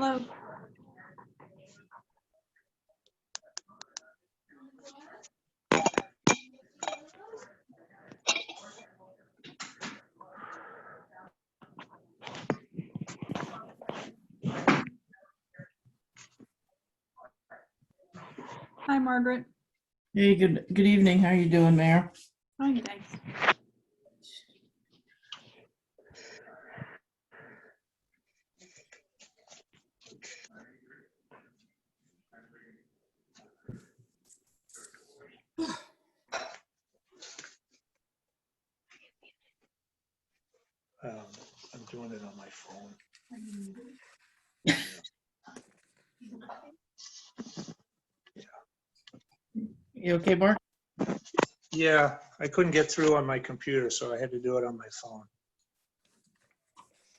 Hello. Hi, Margaret. Hey, good evening. How are you doing, Mayor? Fine, thanks. I'm doing it on my phone. You okay, Mark? Yeah, I couldn't get through on my computer, so I had to do it on my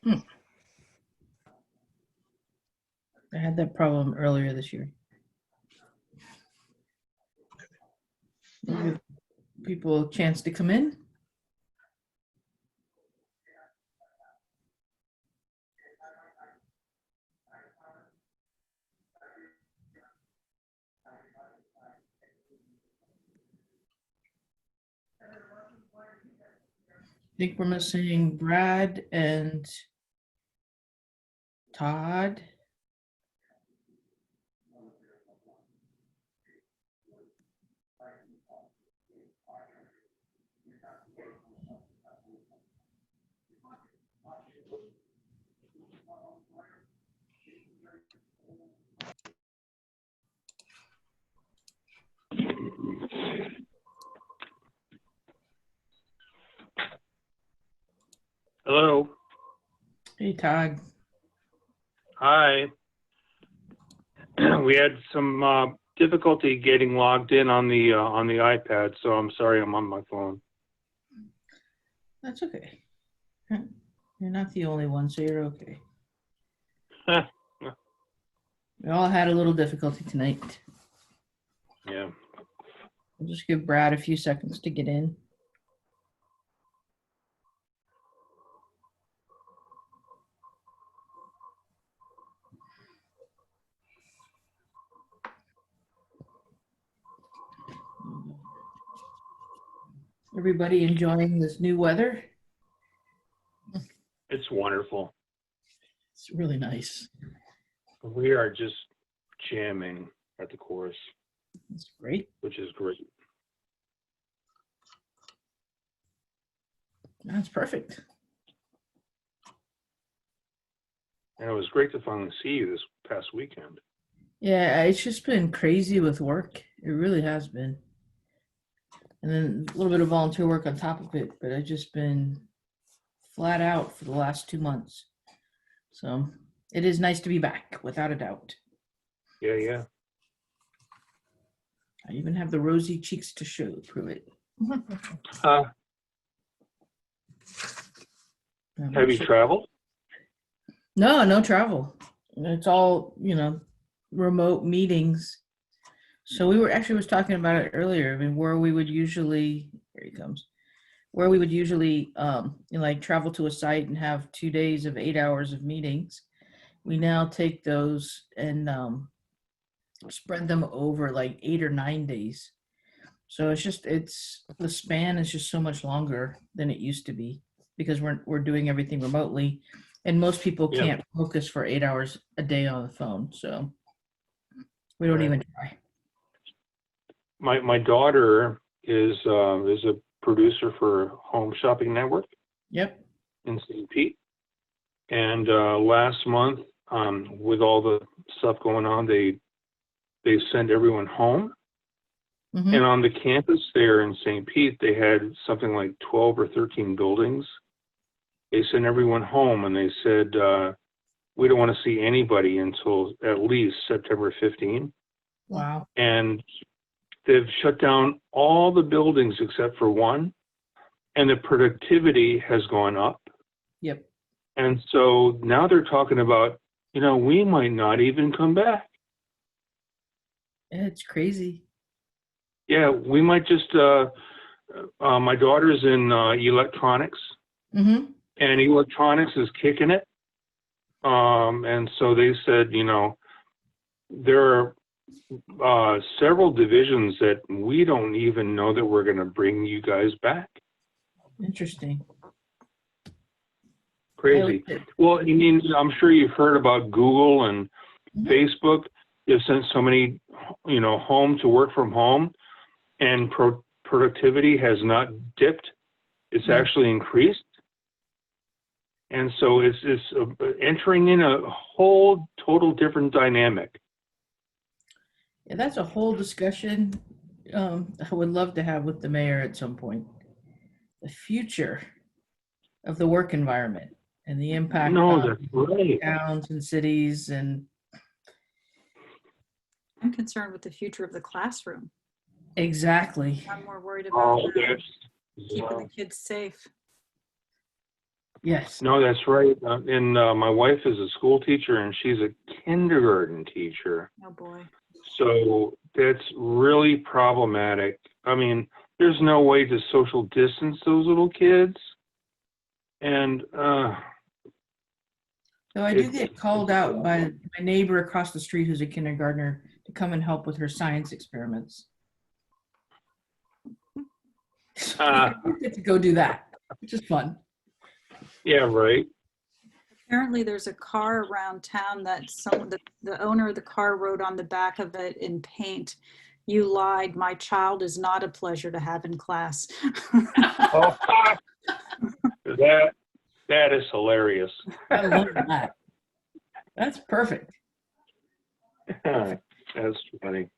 phone. I had that problem earlier this year. Give people a chance to come in. I think we're missing Brad and Todd. Hello. Hey, Todd. Hi. We had some difficulty getting logged in on the iPad, so I'm sorry I'm on my phone. That's okay. You're not the only one, so you're okay. We all had a little difficulty tonight. Yeah. We'll just give Brad a few seconds to get in. Everybody enjoying this new weather? It's wonderful. It's really nice. We are just jamming at the course, It's great. which is great. That's perfect. And it was great to finally see you this past weekend. Yeah, it's just been crazy with work. It really has been. And then a little bit of volunteer work on top of it, but I've just been flat out for the last 2 months. So it is nice to be back, without a doubt. Yeah, yeah. I even have the rosy cheeks to show, prove it. Have you traveled? No travel. It's all, remote meetings. So we were actually was talking about it earlier. I mean, where we would usually, here he comes, where we would usually like travel to a site and have 2 days of 8 hours of meetings. We now take those and spread them over like 8 or 9 days. So it's the span is just so much longer than it used to be because we're doing everything remotely, and most people Yeah. can't focus for 8 hours a day on the phone. So we don't Right. even try. My daughter is a producer for Home Shopping Network Yep. in St. Pete. And last month, with all the stuff going on, they sent everyone home. Mm-hmm. And on the campus there in St. Pete, they had something like 12 or 13 buildings. They sent everyone home, and they said, we don't want to see anybody until at least September 15. Wow. And they've shut down all the buildings except for one, and the productivity has gone up. Yep. And so now they're talking about, we might not even come back. It's crazy. Yeah, we might just, my daughter's in electronics, Mm-hmm. and electronics is kicking it. And so they said, there are several divisions that we don't even know that we're going to bring you guys back. Interesting. Crazy. Well, I'm sure you've heard about Google and Mhm. Facebook. They've sent so many, home to work from home, and productivity has not dipped. It's Yeah. actually increased. And so it's entering in a whole total different dynamic. Yeah, that's a whole discussion I would love to have with the mayor at some point. The future of the work environment and the impact No, on that's right. towns and cities. And I'm concerned with the future of the classroom. exactly. I'm more worried about Oh, keeping the kids safe. Yes. no, that's right. And my wife is a school teacher, and she's a kindergarten teacher. Oh, boy. So that's really problematic. I mean, there's no way to social distance those little kids. And So I do get called out by my neighbor across the street who's a kindergartner to come and help with her science experiments. I get to go do that, which is fun. yeah, right. Apparently, there's a car around town that the owner of the car wrote on the back of it in paint, "You lied. My child is not a pleasure to have in class." Oh, that is hilarious. I love that. That's perfect. That's funny.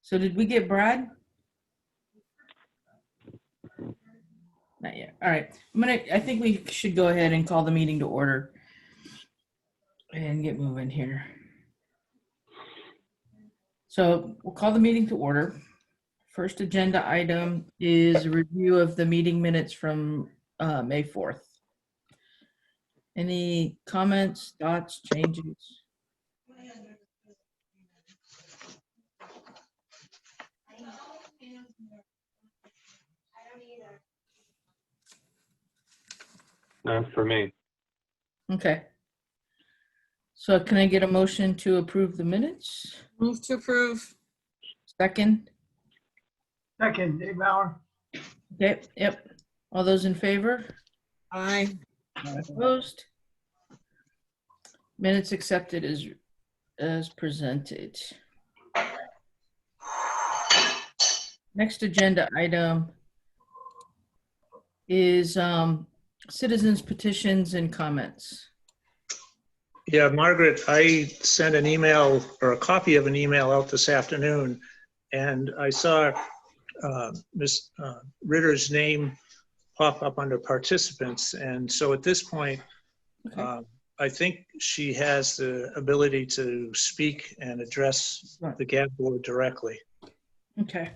So did we get Brad? Not yet. All right. I think we should go ahead and call the meeting to order and get moving here. So we'll call the meeting to order. First agenda item is a review of the meeting minutes from May 4th. Any comments, thoughts, changes? Not for me. Okay. So can I get a motion to approve the minutes? Move to approve. Second? Second, Dave Bauer. Okay, yep. All those in favor? Aye. Opposed? Minutes accepted as presented. Next agenda item is citizens' petitions and comments. Yeah, Margaret, I sent an email or a copy of an email out this afternoon, and I saw Ms. Ritter's name pop up under participants. And so at this point, Okay. I think she has the ability to speak and address the GAB board directly. Okay.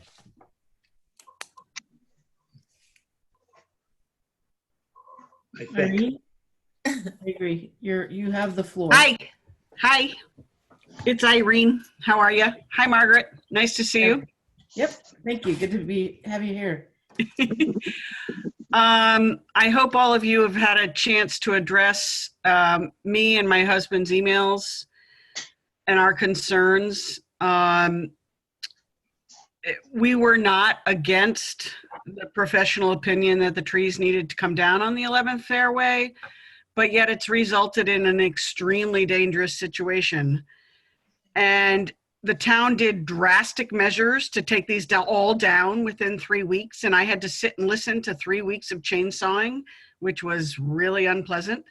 I think. Irene? I agree. You have the floor. Hi. It's Irene. How are you? Hi, Margaret. Nice to see you. Yep. Thank you. Good to have you here. I hope all of you have had a chance to address me and my husband's emails and our concerns. We were not against the professional opinion that the trees needed to come down on the 11th fairway, but yet it's resulted in an extremely dangerous situation. And the town did drastic measures to take these all down within 3 weeks, and I had to sit and listen to 3 weeks of chainsawing, which was really unpleasant,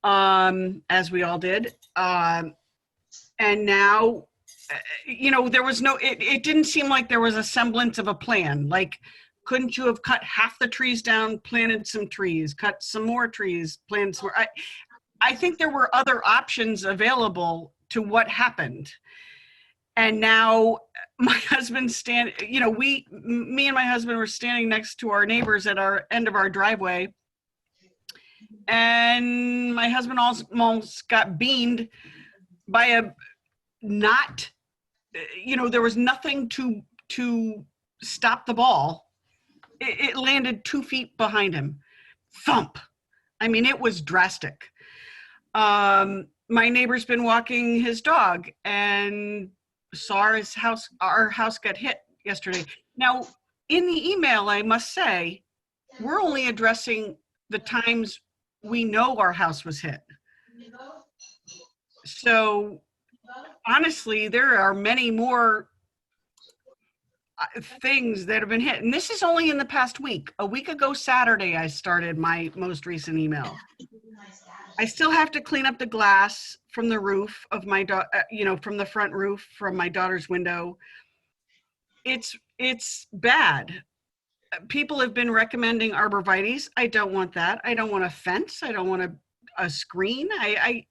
as we all did. And now, there was it didn't seem like there was a semblance of a plan. Like, couldn't you have cut half the trees down, planted some trees, cut some more trees, planted some more? I think there were other options available to what happened. And now my husband's me and my husband were standing next to our neighbors at our end of our driveway. And my husband almost got beamed by there was nothing to stop the ball. It landed 2 feet behind him. Thump. I mean, it was drastic. my neighbor's been walking his dog and saw our house get hit yesterday. Now, in the email, I must say, we're only addressing the times we know our house was hit. So honestly, there are many more things that have been hit. And this is only in the past week. A week ago Saturday, I started my most recent email. I still have to clean up the glass from the roof of my from the front roof from my daughter's window. It's bad. People have been recommending arborvitaes. I don't want that. I don't want a fence. I don't want a screen. I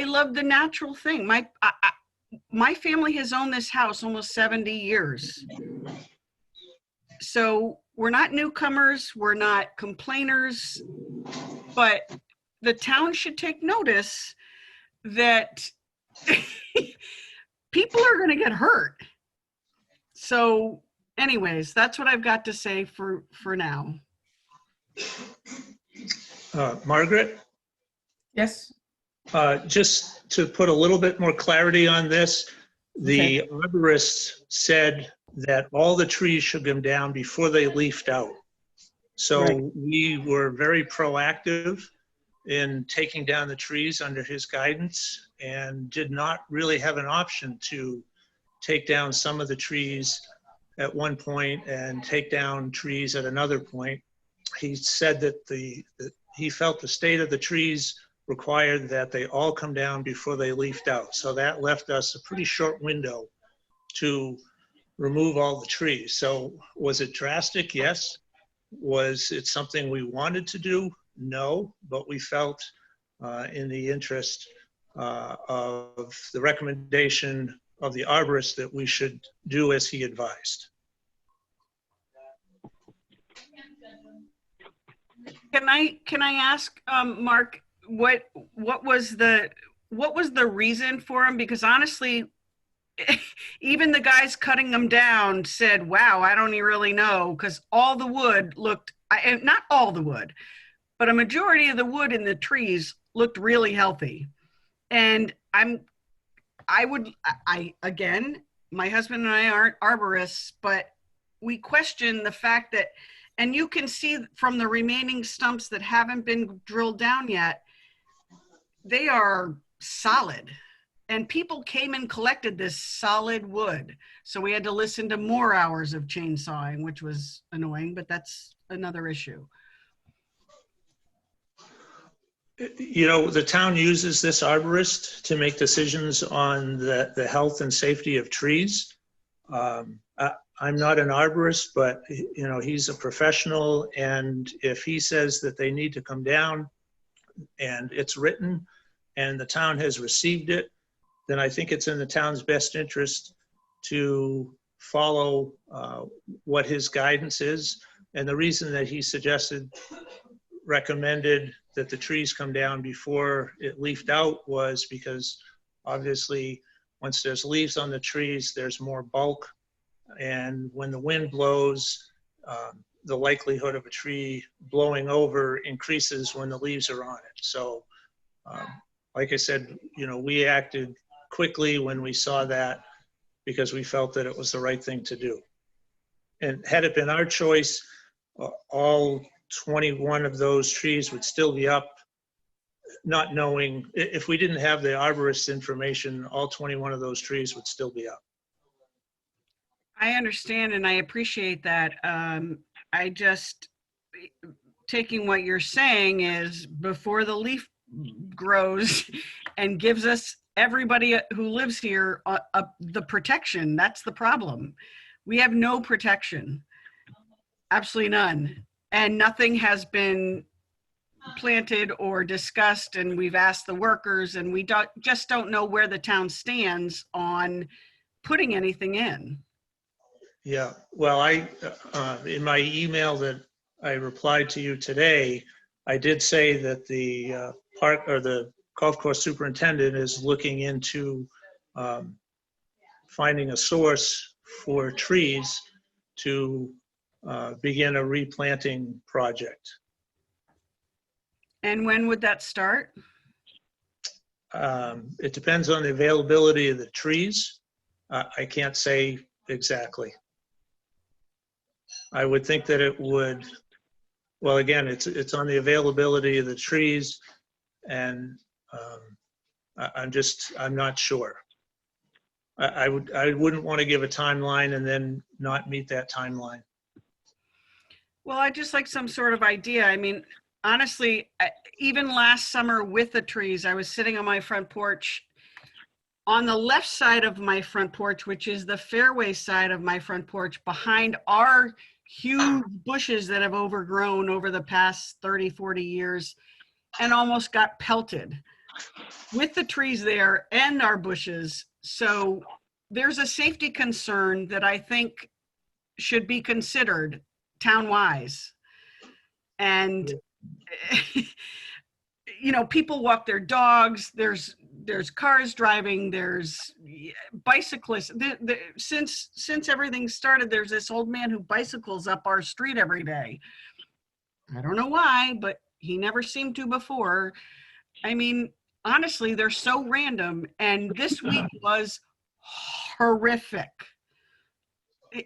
love the natural thing. My family has owned this house almost 70 years. So we're not newcomers, we're not complainers, but the town should take notice that people are going to get hurt. So anyways, that's what I've got to say for now. Margaret? Yes. Just to put a little bit more clarity on this, the arborist said that all the trees should come down before they leafed out. So Right. we were very proactive in taking down the trees under his guidance and did not really have an option to take down some of the trees at one point and take down trees at another point. He said that he felt the state of the trees required that they all come down before they leafed out. So that left us a pretty short window to remove all the trees. So was it drastic? Yes. Was it something we wanted to do? No, but we felt in the interest of the recommendation of the arborist that we should do as he advised. Can I ask, Mark, what was the reason for him? Because honestly, even the guys cutting them down said, wow, I don't really know, because all the wood looked, not all the wood, but a majority of the wood in the trees looked really healthy. And again, my husband and I aren't arborists, but we question the fact that, and you can see from the remaining stumps that haven't been drilled down yet, they are solid. And people came and collected this solid wood. So we had to listen to more hours of chainsawing, which was annoying, but that's another issue. You know, the town uses this arborist to make decisions on the health and safety of trees. I'm not an arborist, but you know, he's a professional, and if he says that they need to come down and it's written and the town has received it, then I think it's in the town's best interest to follow what his guidance is. And the reason that he recommended that the trees come down before it leafed out was because obviously once there's leaves on the trees, there's more bulk. And when the wind blows, the likelihood of a tree blowing over increases when the leaves are on it. So like I said, you know, we acted quickly when we saw that because we felt that it was the right thing to do. And had it been our choice, all 21 of those trees would still be up, not knowing, if we didn't have the arborist's information, all 21 of those trees would still be up. I understand and I appreciate that. I just, taking what you're saying is before the leaf grows and gives us, everybody who lives here, the protection, that's the problem. We have no protection, absolutely none. And nothing has been planted or discussed, and we've asked the workers, and we just don't know where the town stands on putting anything in. Yeah, well, in my email that I replied to you today, I did say that the park or the golf course superintendent is looking into finding a source for trees to begin a replanting project. And when would that start? It depends on the availability of the trees. I can't say exactly. I would think that it would, well, again, it's on the availability of the trees, and I'm not sure. I wouldn't want to give a timeline and then not meet that timeline. Well, I'd just like some sort of idea. I mean, honestly, even last summer with the trees, I was sitting on my front porch. On the left side of my front porch, which is the fairway side of my front porch, behind our huge bushes that have overgrown over the past 30, 40 years and almost got pelted with the trees there and our bushes. So there's a safety concern that I think should be considered town-wise. And, you know, people walk their dogs, there's cars driving, there's bicyclists. Since everything started, there's this old man who bicycles up our street every day. I don't know why, but he never seemed to before. I mean, honestly, they're so random. And this week was horrific.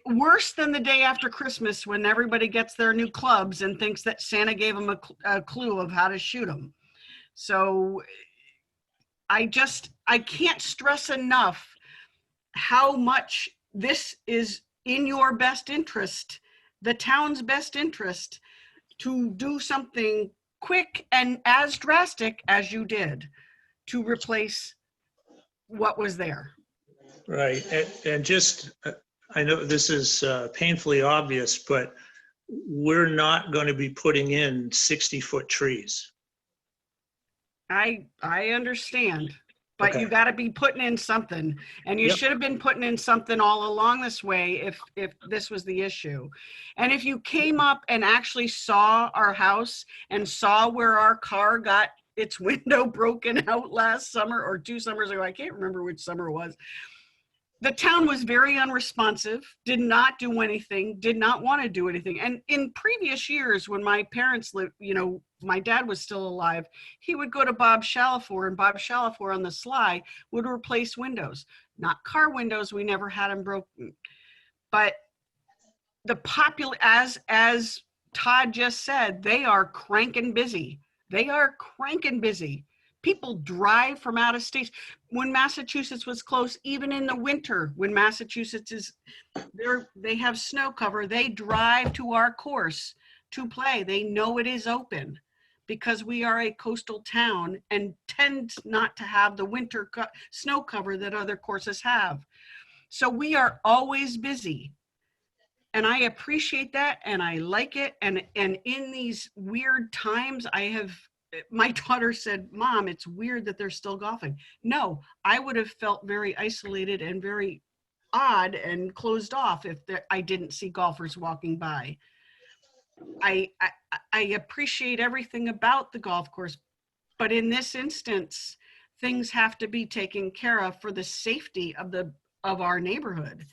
Worse than the day after Christmas when everybody gets their new clubs and thinks that Santa gave them a clue of how to shoot them. So I can't stress enough how much this is in your best interest, the town's best interest, to do something quick and as drastic as you did to replace what was there. Right, and just, I know this is painfully obvious, but we're not going to be putting in 60-foot trees. I understand, but Okay. you got to be putting in something, and you Yep. should have been putting in something all along this way if this was the issue. And if you came up and actually saw our house and saw where our car got its window broken out last summer or 2 summers ago, I can't remember which summer it was. The town was very unresponsive, did not do anything, did not want to do anything. And in previous years, when my parents lived, you know, my dad was still alive, he would go to Bob Shalafor, and Bob Shalafor on the sly would replace windows. Not car windows, we never had them broken. But the as Todd just said, they are cranking busy. They are cranking busy. People drive from out of state. When Massachusetts was closed, even in the winter, when Massachusetts is there, they have snow cover. They drive to our course to play. They know it is open because we are a coastal town and tend not to have the winter snow cover that other courses have. So we are always busy. And I appreciate that and I like it. And in these weird times, my daughter said, "Mom, it's weird that they're still golfing." No, I would have felt very isolated and very odd and closed off if I didn't see golfers walking by. I appreciate everything about the golf course, but in this instance, things have to be taken care of for the safety of our neighborhood.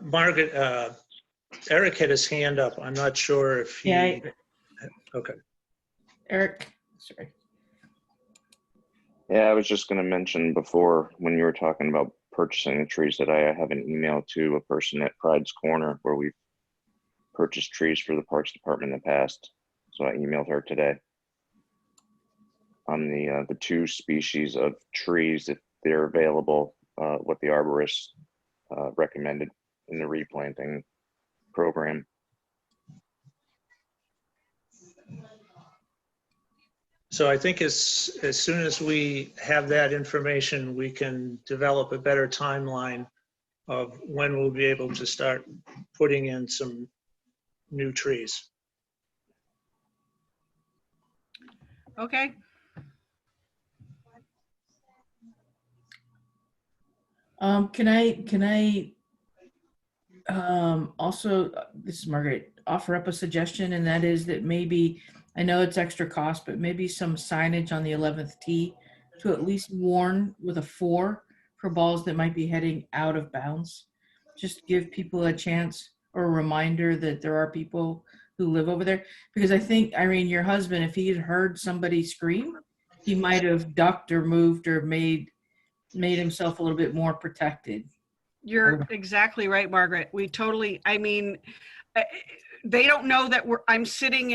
Margaret, Eric had his hand up. I'm not sure if he. Yeah, Okay. Eric, sorry. Yeah, I was just going to mention before when you were talking about purchasing the trees that I have an email to a person at Pride's Corner where we've purchased trees for the Parks Department in the past. So I emailed her today on the 2 species of trees, if they're available, what the arborist recommended in the replanting program. So I think as soon as we have that information, we can develop a better timeline of when we'll be able to start putting in some new trees. Okay. Can I also, this is Margaret, offer up a suggestion, and that is that maybe, I know it's extra cost, but maybe some signage on the 11th tee to at least warn with a 4 for balls that might be heading out of bounds. Just give people a chance or a reminder that there are people who live over there, because I think, Irene, your husband, if he had heard somebody scream, he might have ducked or moved or made himself a little bit more protected. You're exactly right, Margaret. I mean, uh, they don't know that I'm sitting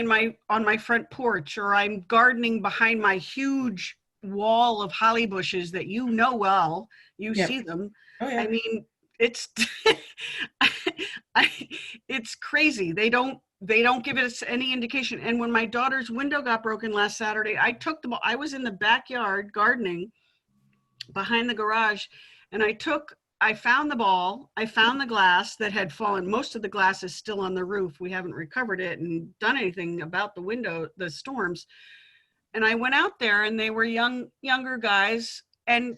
on my front porch, or I'm gardening behind my huge wall of holly bushes that you know well. You Yep. see them. Oh yeah. I mean, it's it's crazy. They don't give us any indication. And when my daughter's window got broken last Saturday, I was in the backyard gardening behind the garage, and I found the ball, I found the glass that had fallen. Most of the glass is still on the roof. We haven't recovered it and done anything about the storms. And I went out there, and they were younger guys, and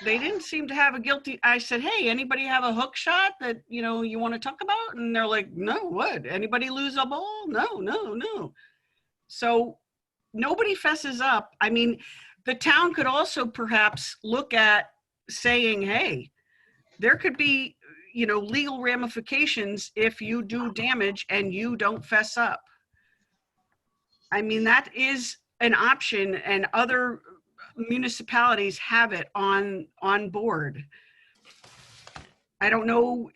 they didn't seem to have a guilty. I said, "Hey, anybody have a hook shot that, you want to talk about?" And they're like, "No, what? Anybody lose a ball? No. So nobody fesses up. I mean, the town could also perhaps look at saying, "Hey, there could be, legal ramifications if you do damage and you don't fess up." I mean, that is an option, and other municipalities have it on board. I don't know.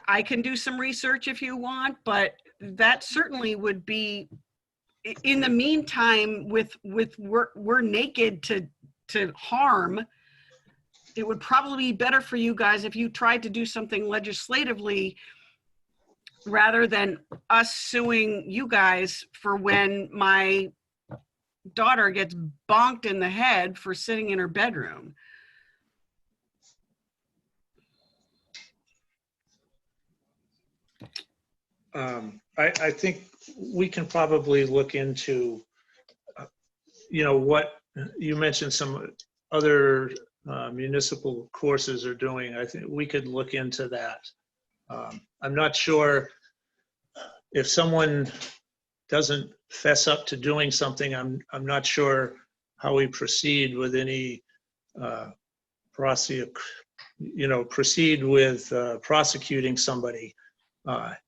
I can do some research if you want, but that certainly would be, in the meantime, with we're naked to harm. It would probably be better for you guys if you tried to do something legislatively rather than us suing you guys for when my daughter gets bonked in the head for sitting in her bedroom. I think we can probably look into, what you mentioned, some other municipal courses are doing. I think we could look into that. I'm not sure if someone doesn't fess up to doing something. I'm not sure how we proceed with any proceed with prosecuting somebody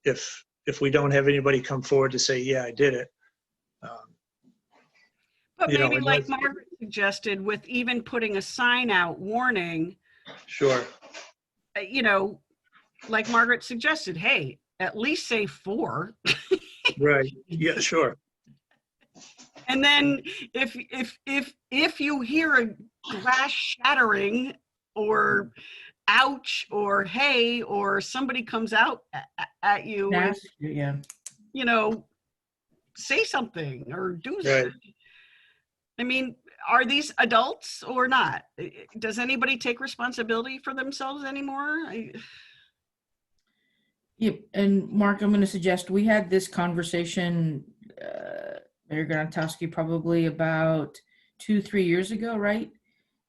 if we don't have anybody come forward to say, "Yeah, I did it." But maybe, like unless- Margaret suggested, with even putting a sign out warning, Sure. Like Margaret suggested, hey, at least say 4. Right. Yeah, sure. And then if you hear a glass shattering, or ouch, or hey, or somebody comes out at you, and, Yeah. say something or do Right. something. I mean, are these adults or not? Does anybody take responsibility for themselves anymore? Yep. And Mark, I'm going to suggest we had this conversation, Mayor Grantowski, probably about 2-3 years ago, right?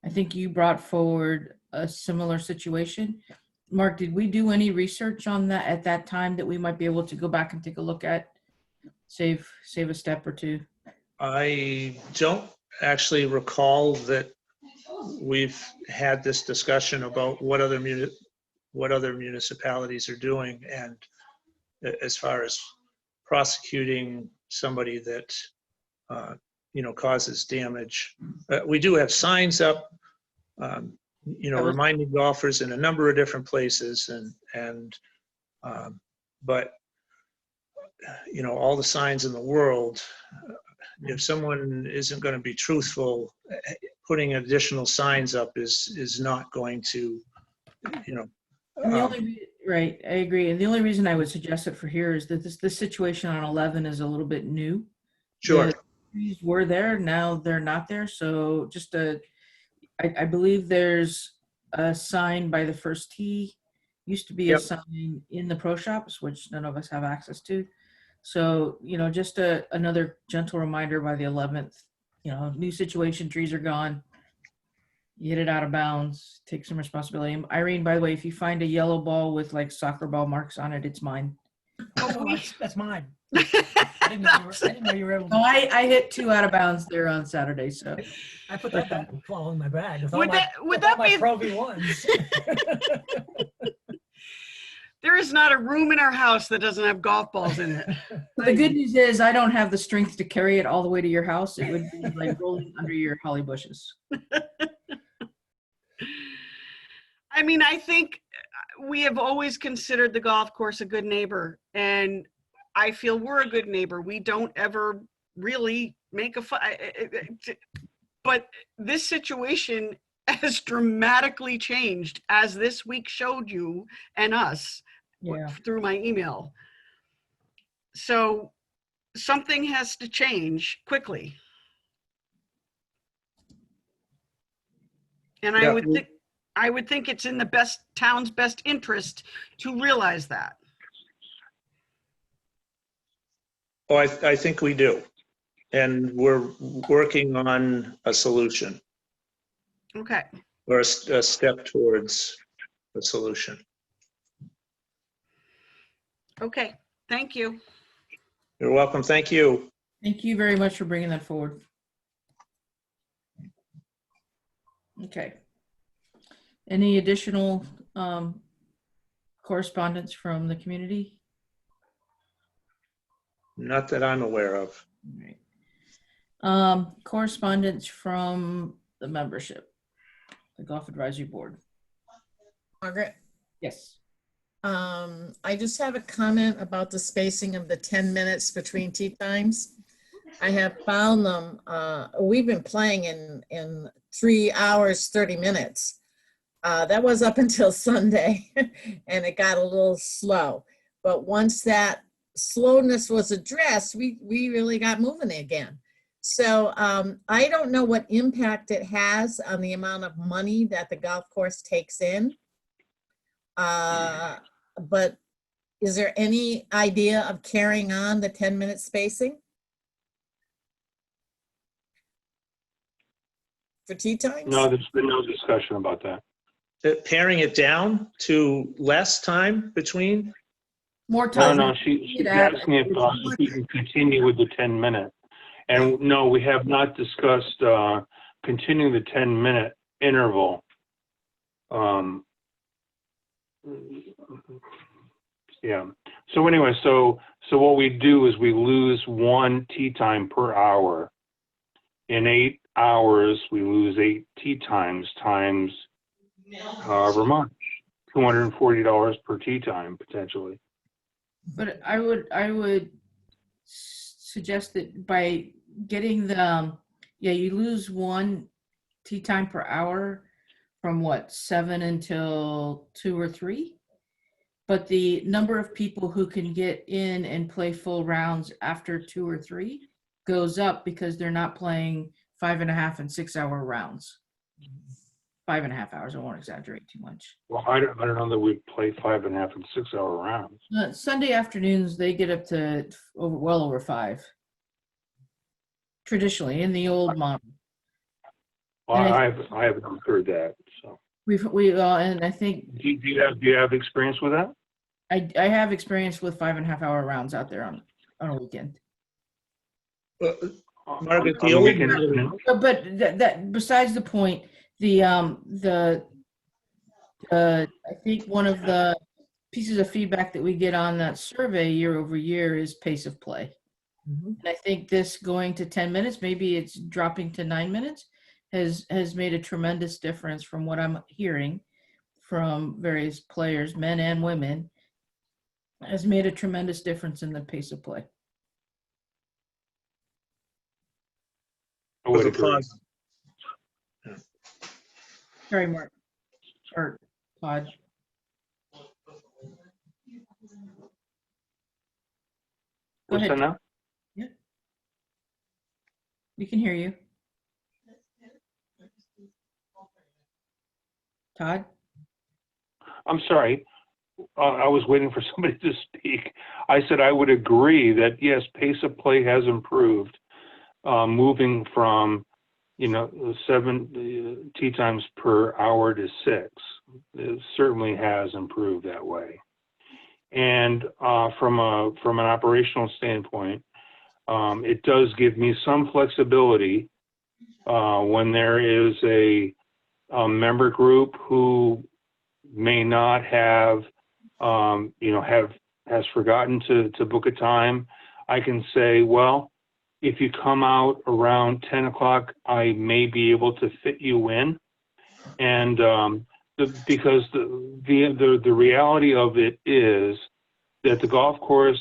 I think you brought forward a similar situation. Mark, did we do any research on that at that time that we might be able to go back and take a look at, save a step or two? I don't actually recall that we've had this discussion about what other municipalities are doing, and as far as prosecuting somebody that causes damage. We do have signs up, reminding golfers in a number of different places, but all the signs in the world, if someone isn't going to be truthful, putting additional signs up is not going to, Right, I agree. And the only reason I would suggest it for here is that this situation on 11 is a little bit new. Sure. The trees were there, now they're not there. So just I believe there's a sign by the first tee. Used to be a Yep. sign in the pro shops, which none of us have access to. So, just another gentle reminder by the 11th, new situation, trees are gone. You hit it out of bounds, take some responsibility. Irene, by the way, if you find a yellow ball with like soccer ball marks on it, it's mine. Oh, that's mine. I didn't know you were able No, to. I hit 2 out of bounds there on Saturday, so. I put that basketball in my bag with all Would my that Pro be V1s. There is not a room in our house that doesn't have golf balls in it. The good news is I don't have the strength to carry it all the way to your house. It would be like rolling under your holly bushes. I mean, I think we have always considered the golf course a good neighbor, and I feel we're a good neighbor. We don't ever really make a fuss. But this situation has dramatically changed, as this week showed you and us through my email. So something has to change quickly. And Yeah. I would think it's in the town's best interest to realize that. Oh, I think we do. And we're working on a solution Okay. or a step towards a solution. Okay. Thank you. You're welcome. Thank you. Thank you very much for bringing that forward. Okay. Any additional correspondence from the community? Not that I'm aware of. All right. Correspondence from the membership, the Golf Advisory Board. Margaret, Yes. I just have a comment about the spacing of the 10 minutes between tee times. I have found them, we've been playing in 3 hours, 30 minutes. That was up until Sunday, and it got a little slow. But once that slowness was addressed, we really got moving again. So I don't know what impact it has on the amount of money that the golf course takes in. But is there any idea of carrying on the 10-minute spacing for tee times? No, there's been no discussion about that. Paring it down to less time between? More No, time. no, she's asking if we can continue with the 10-minute. And no, we have not discussed continuing the 10-minute interval. Yeah. So anyway, so what we do is we lose 1 tee time per hour. In 8 hours, we lose 8 tee times however much, $240 per tee time potentially. But I would suggest that by getting the, you lose 1 tee time per hour from what, 7 until 2 or 3? But the number of people who can get in and play full rounds after 2 or 3 goes up because they're not playing 5.5 and 6 hour rounds. 5.5 hours. I won't exaggerate too much. Well, I don't know that we play 5.5 and 6 hour rounds. Sunday afternoons, they get up to well over 5. Traditionally, in the old model. Well, I haven't heard that. So And I think do you have experience with that? I have experience with 5.5 hour rounds out there on a weekend. Margaret, On the the old weekend, model- no? But that besides the point, I think one of the pieces of feedback that we get on that survey year over year is pace of play. And I think this going to 10 minutes, maybe it's dropping to 9 minutes, has made a tremendous difference from what I'm hearing from various players, men and women, has made a tremendous difference in the pace of play. I would with a agree. pause. Sorry, Mark. Or Todd. Go What's ahead. that now? We can hear you. Todd? I'm sorry. I was waiting for somebody to speak. I said I would agree that yes, pace of play has improved, moving from 7 tee times per hour to 6. It certainly has improved that way. And from an operational standpoint, it does give me some flexibility when there is a member group who may not have has forgotten to book a time, I can say, well, if you come out around 10 o'clock, I may be able to fit you in. And because the reality of it is that the golf course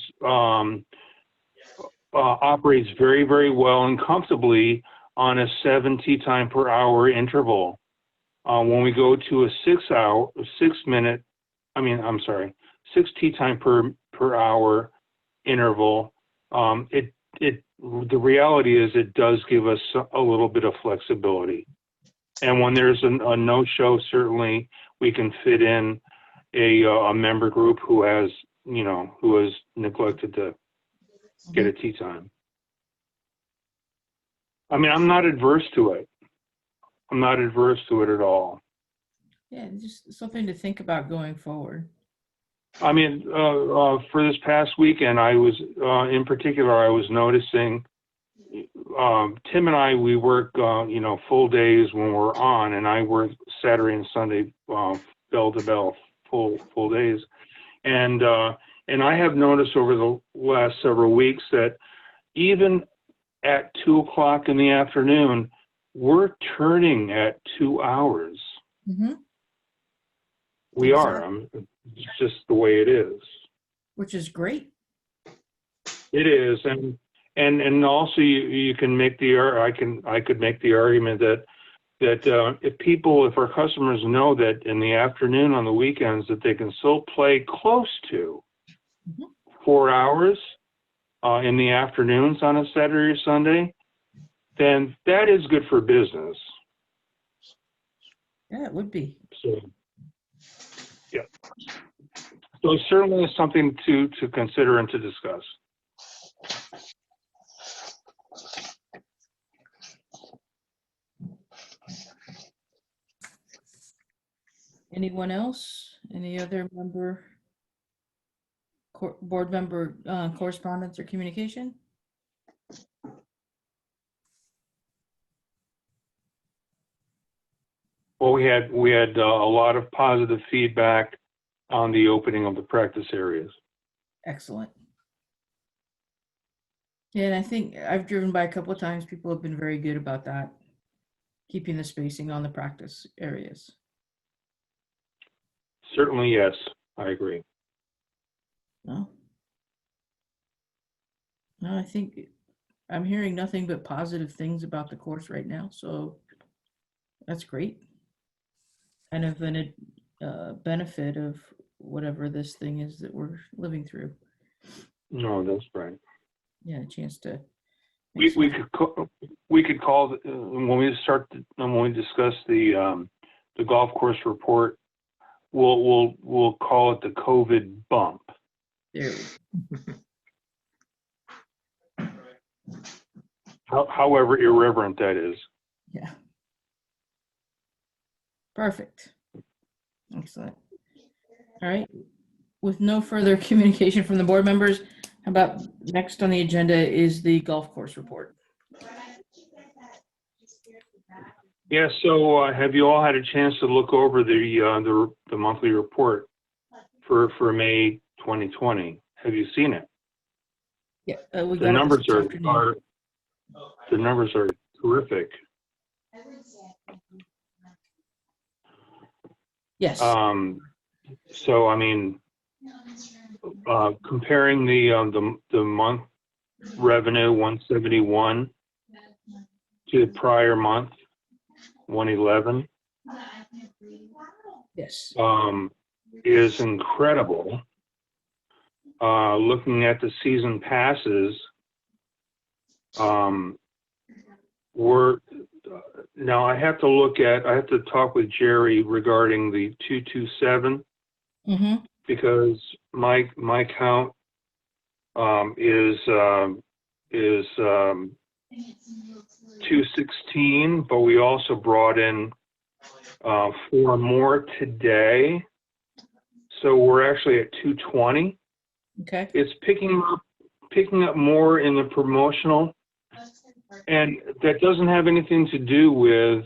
operates very, very well and comfortably on a 7 tee time per hour interval. When we go to a 6 tee time per hour interval, the reality is it does give us a little bit of flexibility. And when there's a no-show, certainly we can fit in a member group who has neglected to get a tee time. I mean, I'm not adverse to it. I'm not adverse to it at all. Yeah, just something to think about going forward. I mean, for this past weekend, I was noticing, Tim and I, we work, full days when we're on, and I work Saturday and Sunday, bell to bell, full days. And I have noticed over the last several weeks that even at 2 o'clock in the afternoon, we're turning at 2 hours. Mm-hmm. We are. It's just the way it is. Which is great. It is, and also you can make I could make the argument that if our customers know that in the afternoon on the weekends that they can still play close to 4 hours in the afternoons on a Saturday or Sunday, then that is good for business. Yeah, it would be. So, yeah. So certainly it's something to consider and to discuss. Anyone else? Any other board member correspondence or communication? Well, we had a lot of positive feedback on the opening of the practice areas. Excellent. Yeah, and I think I've driven by a couple of times. People have been very good about that, keeping the spacing on the practice areas. Certainly, yes, I agree. No, I think I'm hearing nothing but positive things about the course right now, so that's great. Kind of a benefit of whatever this thing is that we're living through. No, that's right. Yeah, a chance to. We could call when we discuss the golf course report. We'll call it the COVID bump. There. However irreverent that is. Yeah. Perfect. Excellent. All right. With no further communication from the board members, how about next on the agenda is the golf course report. Yeah. So have you all had a chance to look over the monthly report for May 2020? Have you seen it? Yeah, we got The numbers it this afternoon. the numbers are terrific. Yes. So I mean, comparing the month revenue 171 to the prior month 111 Yes. is incredible. Looking at the season passes, now I have to talk with Jerry regarding the 227 because my count is 216, but we also brought in 4 more today, so we're actually at 220. Okay. It's picking up more in the promotional, and that doesn't have anything to do with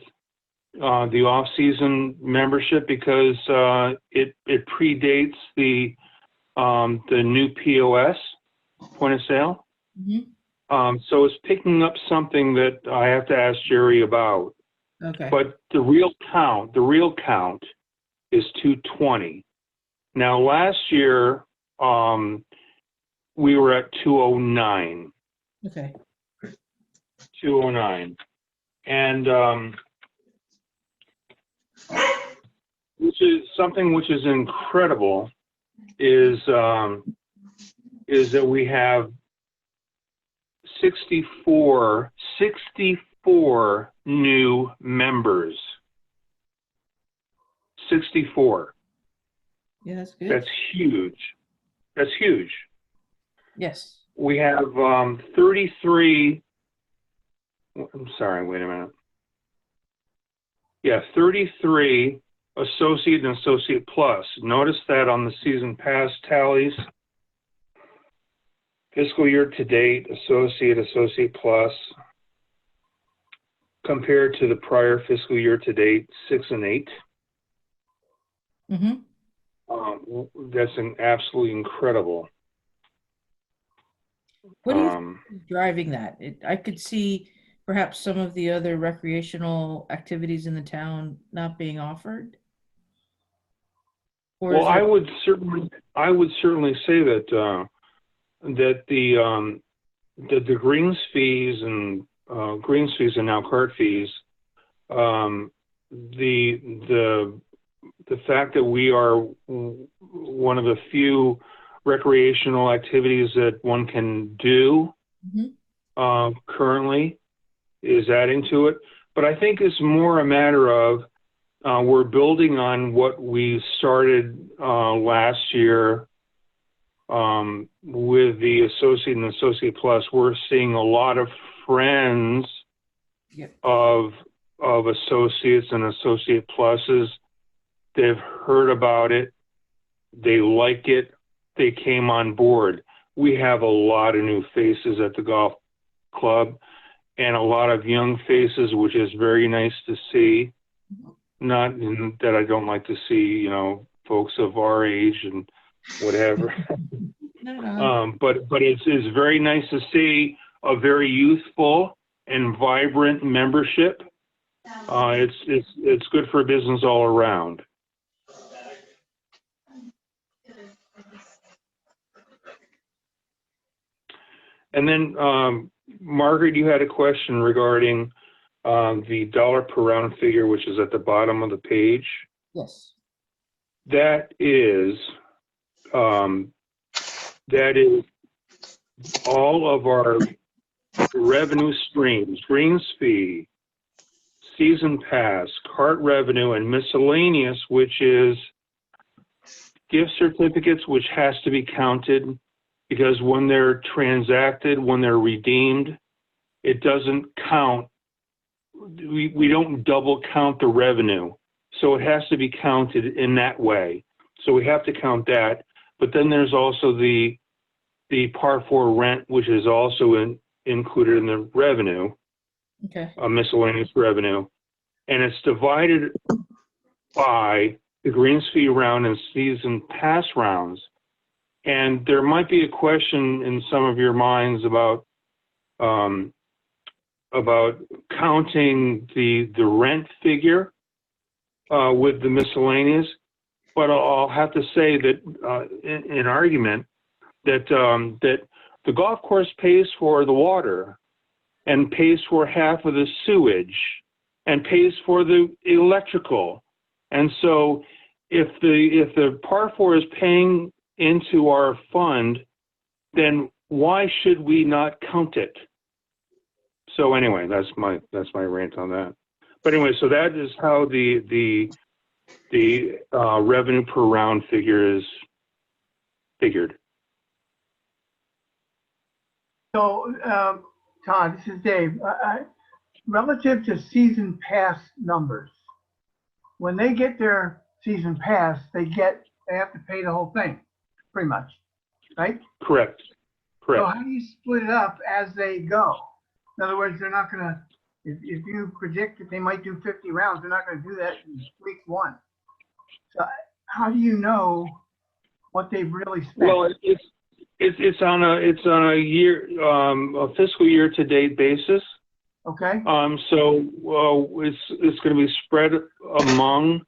the off-season membership because it predates the the new POS, point of sale. Mhm. So it's picking up something that I have to ask Jerry about. Okay. But the real count is 220. Now, last year, we were at 209. Okay. 209. And which is something which is incredible is that we have 64 new members. 64. Yeah, that's good. That's huge. That's huge. Yes. We have 33. I'm sorry, wait a minute. Yeah, 33 associate and associate plus. Notice that on the season pass tallies. Fiscal year to date, associate plus, compared to the prior fiscal year to date, 6 and 8. Mm-hmm. That's an absolutely incredible. What do you think is driving that? I could see perhaps some of the other recreational activities in the town not being offered. Or Well, is I it- would certainly say that the greens fees and now cart fees, the fact that we are one of the few recreational activities that one can do currently is adding to it. But I think it's more a matter of we're building on what we started last year with the associate and associate plus. We're seeing a lot of friends of associates and associate pluses. They've heard about it. They like it. They came on board. We have a lot of new faces at the golf club and a lot of young faces, which is very nice to see. Not that I don't like to see, folks of our age and whatever. But it's very nice to see a very youthful and vibrant membership. It's good for business all around. And then, Margaret, you had a question regarding the dollar per round figure, which is at the bottom of the page. Yes. That is all of our revenue streams: greens fee, season pass, cart revenue, and miscellaneous, which is gift certificates, which has to be counted because when they're transacted, when they're redeemed, it doesn't count. We don't double count the revenue. So it has to be counted in that way. So we have to count that. But then there's also the Par 4 rent, which is also included in the revenue, miscellaneous revenue. And it's divided by the greens fee round and season pass rounds. And there might be a question in some of your minds about counting the rent figure with the miscellaneous, but I'll have to say that in argument that the golf course pays for the water and pays for half of the sewage and pays for the electrical, and so if the Par 4 is paying into our fund, then why should we not count it? So anyway, that's my rant on that. But anyway, so that is how the revenue per round figure is figured. So, Todd, this is Dave. Relative to season pass numbers, when they get their season pass, they have to pay the whole thing, pretty much, right? Correct. So how do you split it up as they go? In other words, they're not gonna, if you predict that they might do 50 rounds, they're not gonna do that in week one. So how do you know what they've really spent. Well, it's on a year, a fiscal year to date basis. Okay, So it's going to be spread among,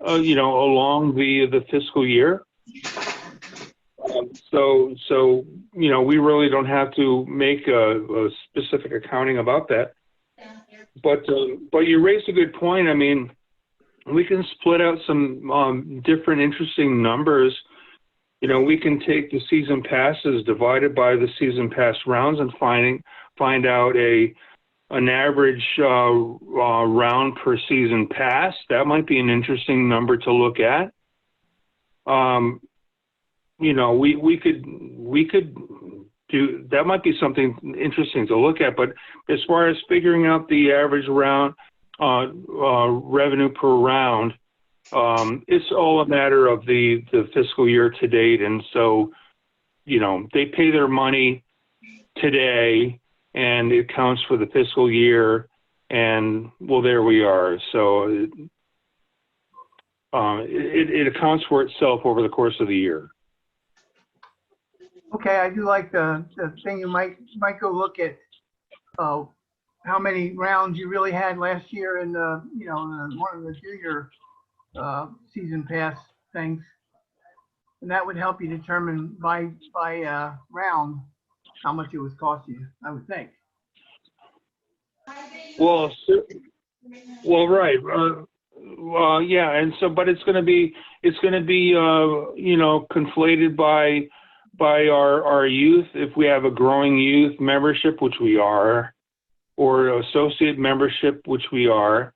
along the fiscal year. So we really don't have to make a specific accounting about that. But you raised a good point. I mean, we can split out some different interesting numbers. We can take the season passes divided by the season pass rounds and find out an average round per season pass. That might be an interesting number to look at. We could do that. Might be something interesting to look at. But as far as figuring out the average round revenue per round, it's all a matter of the fiscal year to date. And so, they pay their money today and it counts for the fiscal year. And well, there we are. So it accounts for itself over the course of the year. okay, I do like the thing. You might go look at how many rounds you really had last year in one of the junior season pass things, and that would help you determine by round how much it was costing you, I would think. Well, right. Yeah, and so, but it's going to be conflated by our youth, if we have a growing youth membership, which we are, or associate membership, which we are.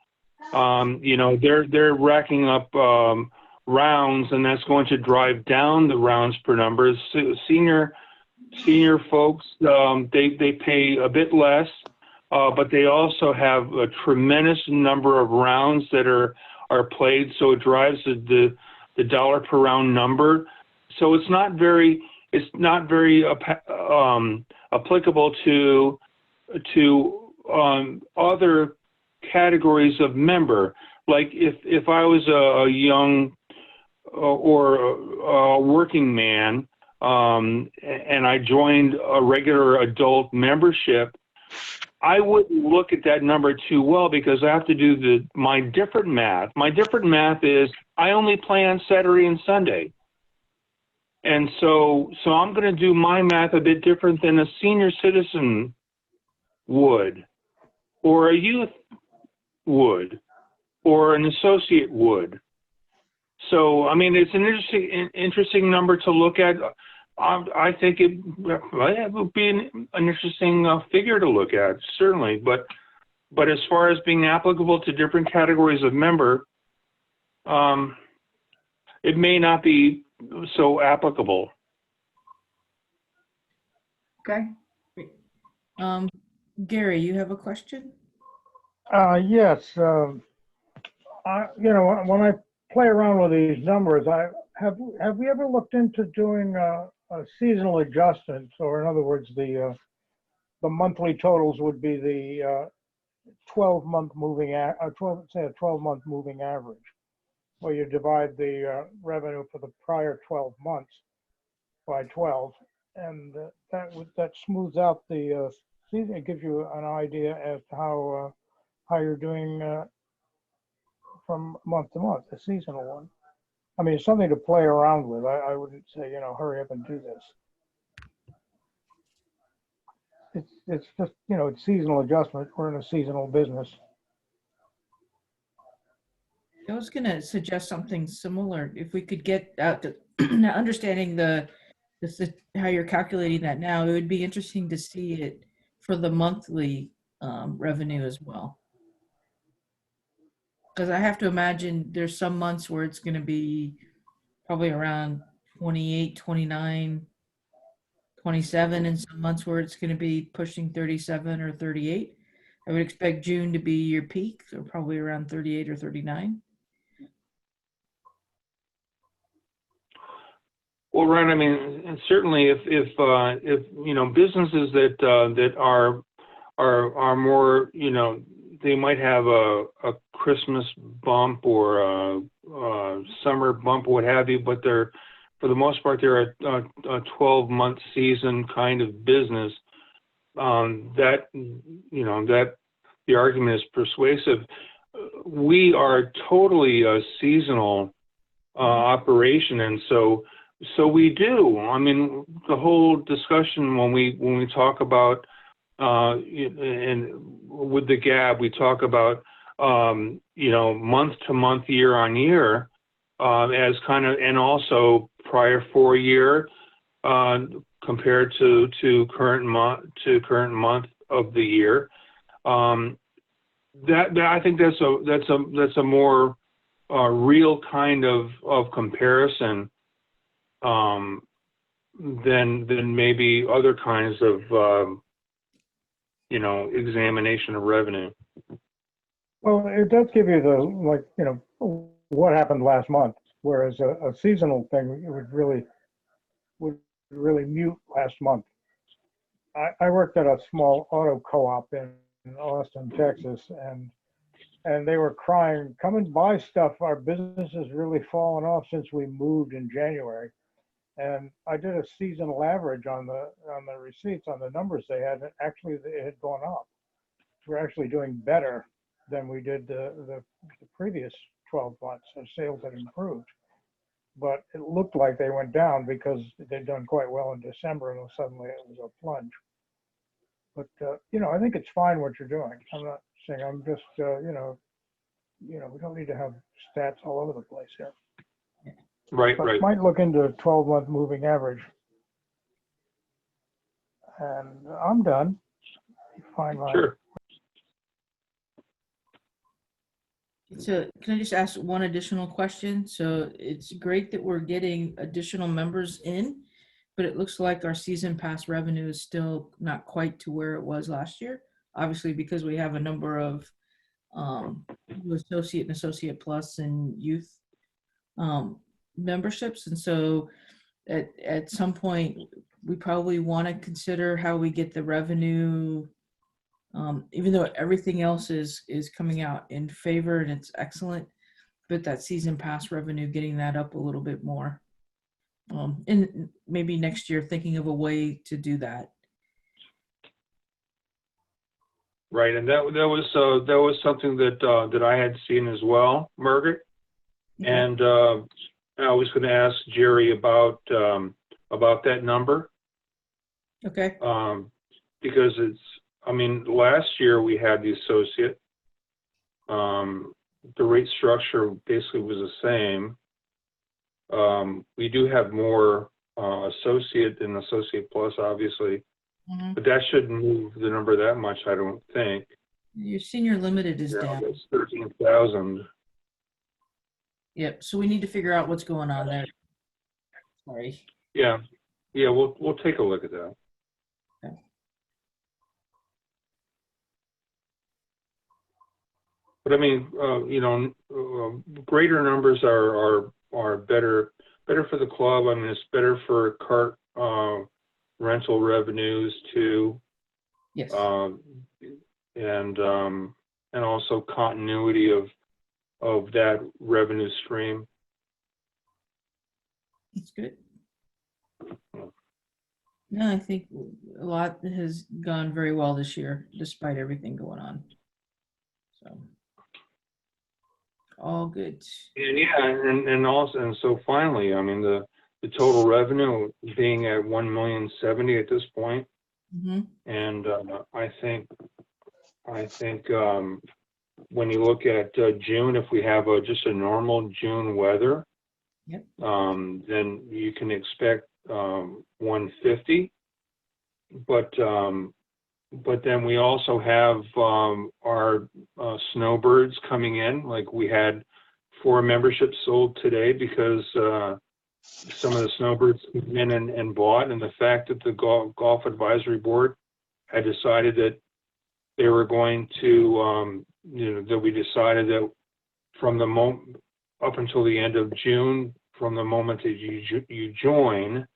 They're racking up rounds, and that's going to drive down the rounds per numbers. Senior folks, they pay a bit less, but they also have a tremendous number of rounds that are played, so it drives the dollar per round number. So it's not very applicable to other categories of member. Like if I was a young or a working man and I joined a regular adult membership, I wouldn't look at that number too well, because I have to do my different math. My different math is I only play on Saturday and Sunday. And so I'm going to do my math a bit different than a senior citizen would, or a youth would, or an associate would. So, I mean, it's an interesting number to look at. I think it would be an interesting figure to look at, certainly. But as far as being applicable to different categories of member, it may not be so applicable. Okay. Gary, you have a question? Yes. When I play around with these numbers, have we ever looked into doing a seasonal adjustment? Or in other words, the monthly totals would be the 12-month moving, say a 12-month moving average, where you divide the revenue for the prior 12 months by 12, and that smooths out the season. It gives you an idea as to how you're doing from month to month, the seasonal one. I mean, it's something to play around with. I wouldn't say, hurry up and do this. It's just, it's seasonal adjustment. We're in a seasonal business. I was going to suggest something similar. If we could get out to understanding how you're calculating that now, it would be interesting to see it for the monthly revenue as well. Because I have to imagine there's some months where it's going to be probably around 28, 29, 27, and some months where it's going to be pushing 37 or 38. I would expect June to be your peak, so probably around 38 or 39. Well, right. I mean, and certainly if businesses that are more, they might have a Christmas bump or a summer bump, what have you, but they're for the most part, they're a 12-month season kind of business. That the argument is persuasive. We are totally a seasonal operation, and so we do. I mean, the whole discussion when we talk about and with the GAB, we talk about month to month, year on year, as kind of, and also prior 4 year compared to current month of the year. That I think that's a more real kind of comparison than maybe other kinds of examination of revenue. Well, it does give you the, what happened last month, whereas a seasonal thing would really mute last month. I worked at a small auto co-op in Austin, Texas, and they were crying, come and buy stuff. Our business has really fallen off since we moved in January. And I did a seasonal average on the receipts, on the numbers they had. Actually, it had gone up. We're actually doing better than we did the previous 12 months. So sales had improved, but it looked like they went down because they'd done quite well in December, and suddenly it was a plunge. But I think it's fine what you're doing. I'm not saying, I'm just we don't need to have stats all over the place here. Right, But right. might look into a 12-month moving average. And I'm done. Fine, Ryan. Sure. So can I just ask one additional question? So it's great that we're getting additional members in, but it looks like our season pass revenue is still not quite to where it was last year. Obviously, because we have a number of associate and associate plus and youth memberships. And so at some point, we probably want to consider how we get the revenue, even though everything else is coming out in favor and it's excellent, but that season pass revenue, getting that up a little bit more. And maybe next year thinking of a way to do that. Right, and that was something that I had seen as well, Margaret. Okay. And I was going to ask Jerry about that number. Okay. Because last year we had the associate. The rate structure basically was the same. We do have more associate and associate plus, obviously, but that shouldn't move the number that much, I don't think. Your senior limited is down. It's 13,000. Yep. So we need to figure out what's going on there. Sorry. Yeah, we'll take a look at that. Okay. But greater numbers are better for the club. It's better for cart rental revenues too. Yes. And also continuity of that revenue stream. That's good. No, I think a lot has gone very well this year, despite everything going on. So, all good. And so finally, the total revenue being at $1,070,000 at this point, and I think when you look at June, if we have just a normal June weather, yep. Then you can expect 150. But then we also have our snowbirds coming in. Like we had 4 memberships sold today because some of the snowbirds came in and bought, and the fact that the golf advisory board had decided that they were going to that we decided that from the moment up until the end of June, from the moment that you join,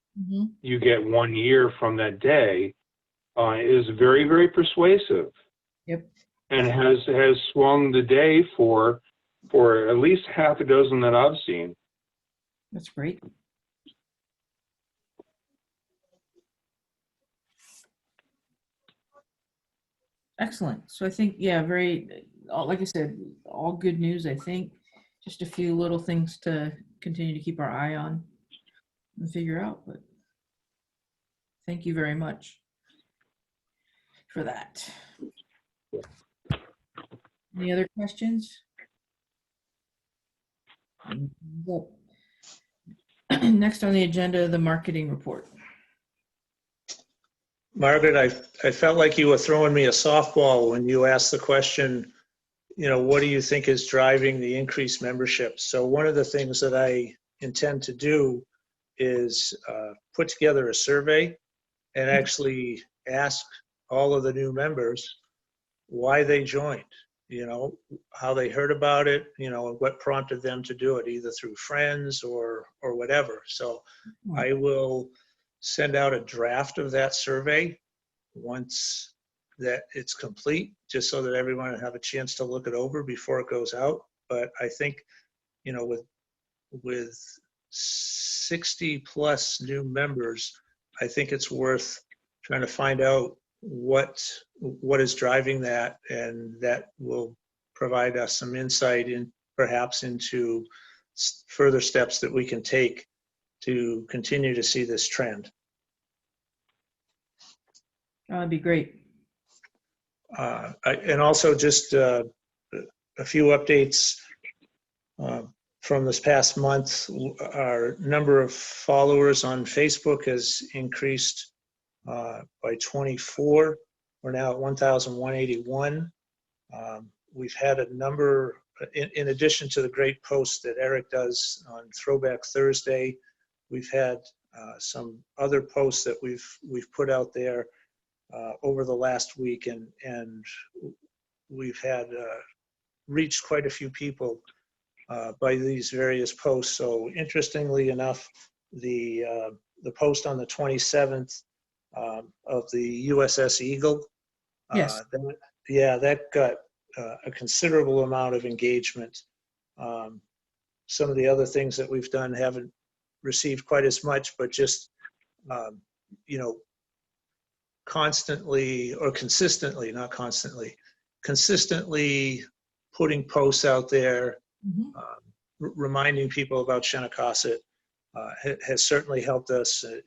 you get 1 year from that day, is very, very persuasive. Yep. And has swung the day for at least half a dozen that I've seen. That's great. Excellent. So I think, yeah, like I said, all good news, I think. Just a few little things to continue to keep our eye on and figure out, but thank you very much for that. Any other questions? Well, next on the agenda, the marketing report. Margaret, I felt like you were throwing me a softball when you asked the question, what do you think is driving the increased membership? So one of the things that I intend to do is put together a survey and actually ask all of the new members why they joined, how they heard about it, and what prompted them to do it, either through friends or whatever. So I will send out a draft of that survey once that it's complete, just so that everyone will have a chance to look it over before it goes out. But I think, with 60 plus new members, I think it's worth trying to find out what is driving that, and that will provide us some insight perhaps into further steps that we can take to continue to see this trend. That'd be great. And also just a few updates from this past month. Our number of followers on Facebook has increased by 24. We're now at 1,181. We've had a number, in addition to the great posts that Eric does on Throwback Thursday, we've had some other posts that we've put out there over the last week, and we've had reached quite a few people by these various posts. So interestingly enough, the post on the 27th of the USS Eagle, Yes. that got a considerable amount of engagement. Some of the other things that we've done haven't received quite as much, but just constantly, or consistently, not constantly, consistently putting posts out there, reminding people about Shinnecossett has certainly helped us, and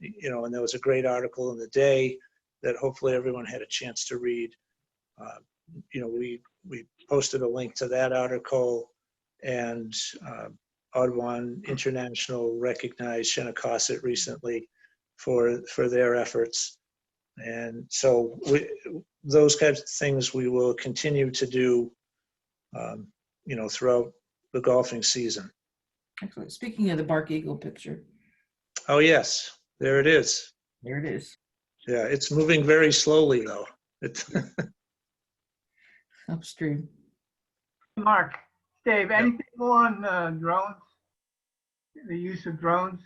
there was a great article in the Day that hopefully everyone had a chance to read. We posted a link to that article, and Audubon International recognized Shinnecossett recently for their efforts. And so those kinds of things we will continue to do, throughout the golfing season. Excellent. Speaking of the Bark Eagle picture. Oh, yes, there it is. There it is. Yeah, it's moving very slowly, though. Upstream. Mark, Dave, anything on drones? The use of drones?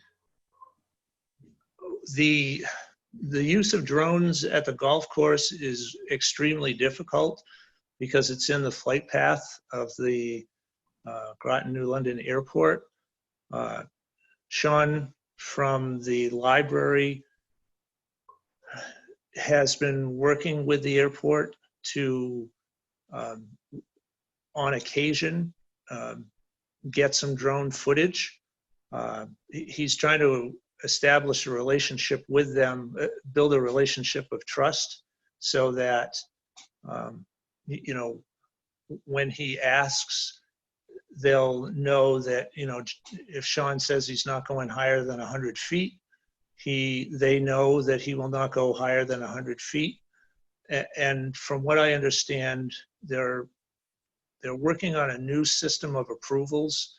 The use of drones at the golf course is extremely difficult because it's in the flight path of the Groton New London Airport. Sean from the library has been working with the airport to, on occasion, get some drone footage. He's trying to establish a relationship with them, build a relationship of trust, so that, when he asks, they'll know that, if Sean says he's not going higher than 100 feet, they know that he will not go higher than 100 feet. And from what I understand, they're working on a new system of approvals.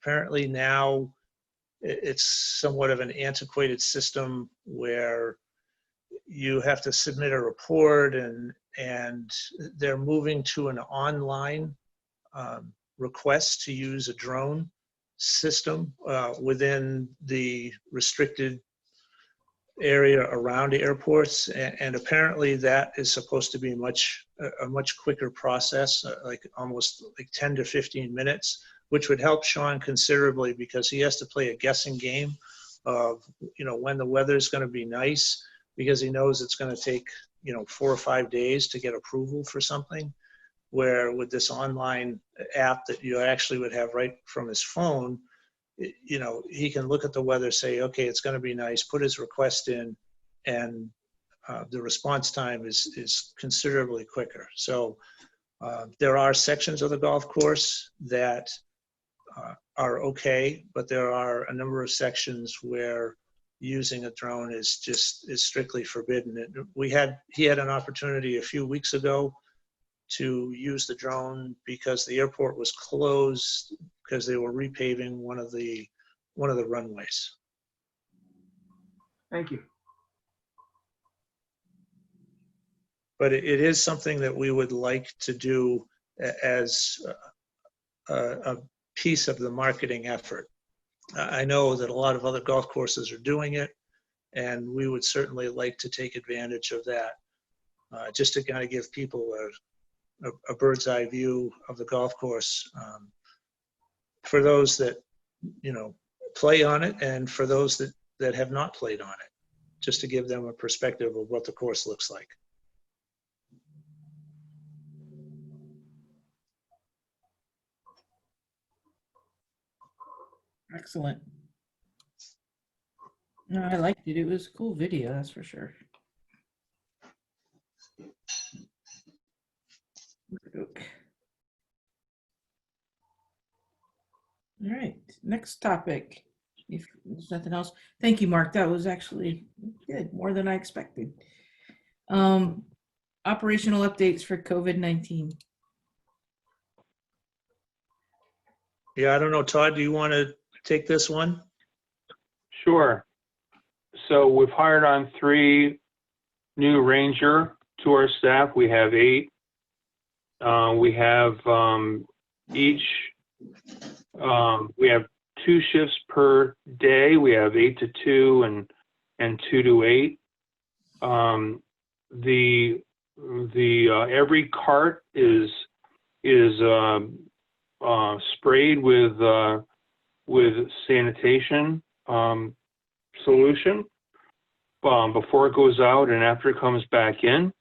Apparently now it's somewhat of an antiquated system where you have to submit a report, and they're moving to an online request to use a drone system within the restricted area around airports, and apparently that is supposed to be a much quicker process, almost 10 to 15 minutes, which would help Sean considerably, because he has to play a guessing game of when the weather is going to be nice, because he knows it's going to take 4 or 5 days to get approval for something, where with this online app that you actually would have right from his phone, he can look at the weather, say, okay, it's going to be nice, put his request in, and the response time is considerably quicker. So there are sections of the golf course that are okay, but there are a number of sections where using a drone is strictly forbidden. He had an opportunity a few weeks ago to use the drone because the airport was closed because they were repaving one of the runways. Thank you. But it is something that we would like to do as a piece of the marketing effort. I know that a lot of other golf courses are doing it, and we would certainly like to take advantage of that, just to kind of give people a bird's eye view of the golf course, for those that play on it, and for those that have not played on it, just to give them a perspective of what the course looks like. Excellent. No, I liked it. It was a cool video, that's for sure. All right, next topic. If there's nothing else, thank you, Mark. That was actually good, more than I expected. Operational updates for COVID-19. Yeah, I don't know, Todd, do you want to take this one? Sure. So we've hired on 3 new ranger to our staff. We have 8. We have we have 2 shifts per day. We have 8 to 2 and 2 to 8. Every cart is sprayed with sanitation solution before it goes out and after it comes back in.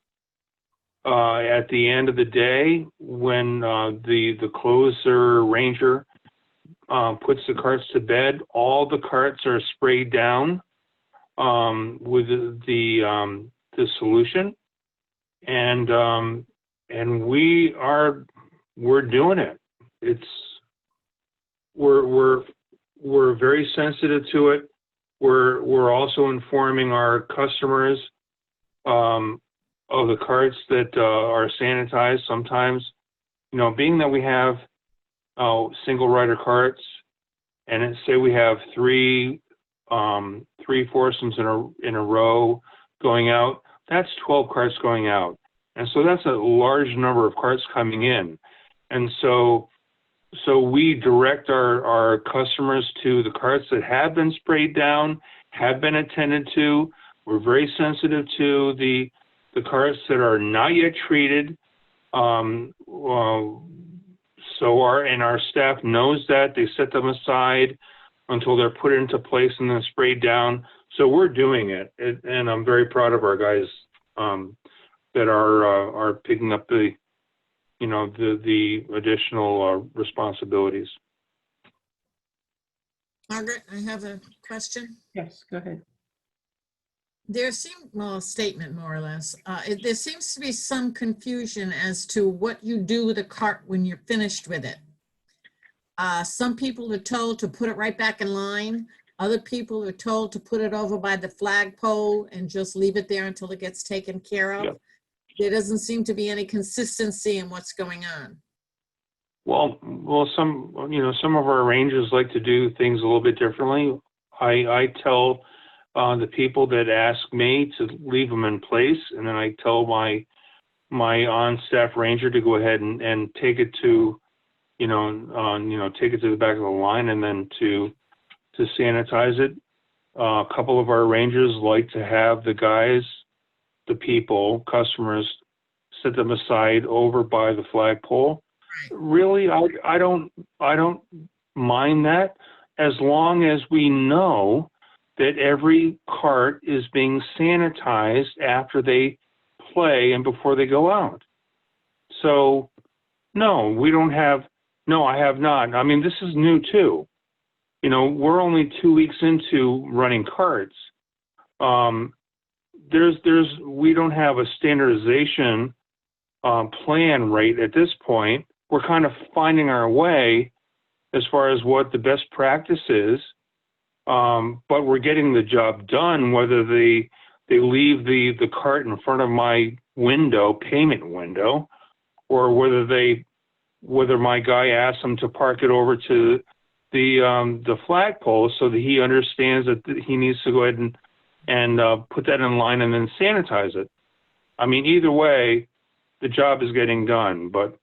At the end of the day, when the closer ranger puts the carts to bed, all the carts are sprayed down with the solution, and we're doing it. We're very sensitive to it. We're also informing our customers of the carts that are sanitized. Sometimes, being that we have single rider carts, and say we have 3 foursomes in a row going out, that's 12 carts going out, and so that's a large number of carts coming in, and so we direct our customers to the carts that have been sprayed down, have been attended to. We're very sensitive to the carts that are not yet treated. Our staff knows that. They set them aside until they're put into place and then sprayed down. So we're doing it, and I'm very proud of our guys that are picking up the additional responsibilities. Margaret, I have a question. Yes, go ahead. Statement more or less. There seems to be some confusion as to what you do with a cart when you're finished with it. Some people are told to put it right back in line. Other people are told to put it over by the flagpole and just leave it there until it gets taken care of. Yep. There doesn't seem to be any consistency in what's going on. Well, some of our rangers like to do things a little bit differently. I tell the people that ask me to leave them in place, and then I tell my on-staff ranger to go ahead and take it to, take it to the back of the line, and then to sanitize it. A couple of our rangers like to have the guys, the people, customers, set them aside over by the flagpole. Really, I don't mind that, as long as we know that every cart is being sanitized after they play and before they go out. So, no, we don't have, no, I have not. I mean, this is new too. You know, we're only 2 weeks into running carts. We don't have a standardization plan right at this point. We're kind of finding our way as far as what the best practice is, but we're getting the job done, whether they leave the cart in front of my window, payment window, or whether my guy asks them to park it over to the flagpole so that he understands that he needs to go ahead and put that in line and then sanitize it. I mean, either way, the job is getting done. But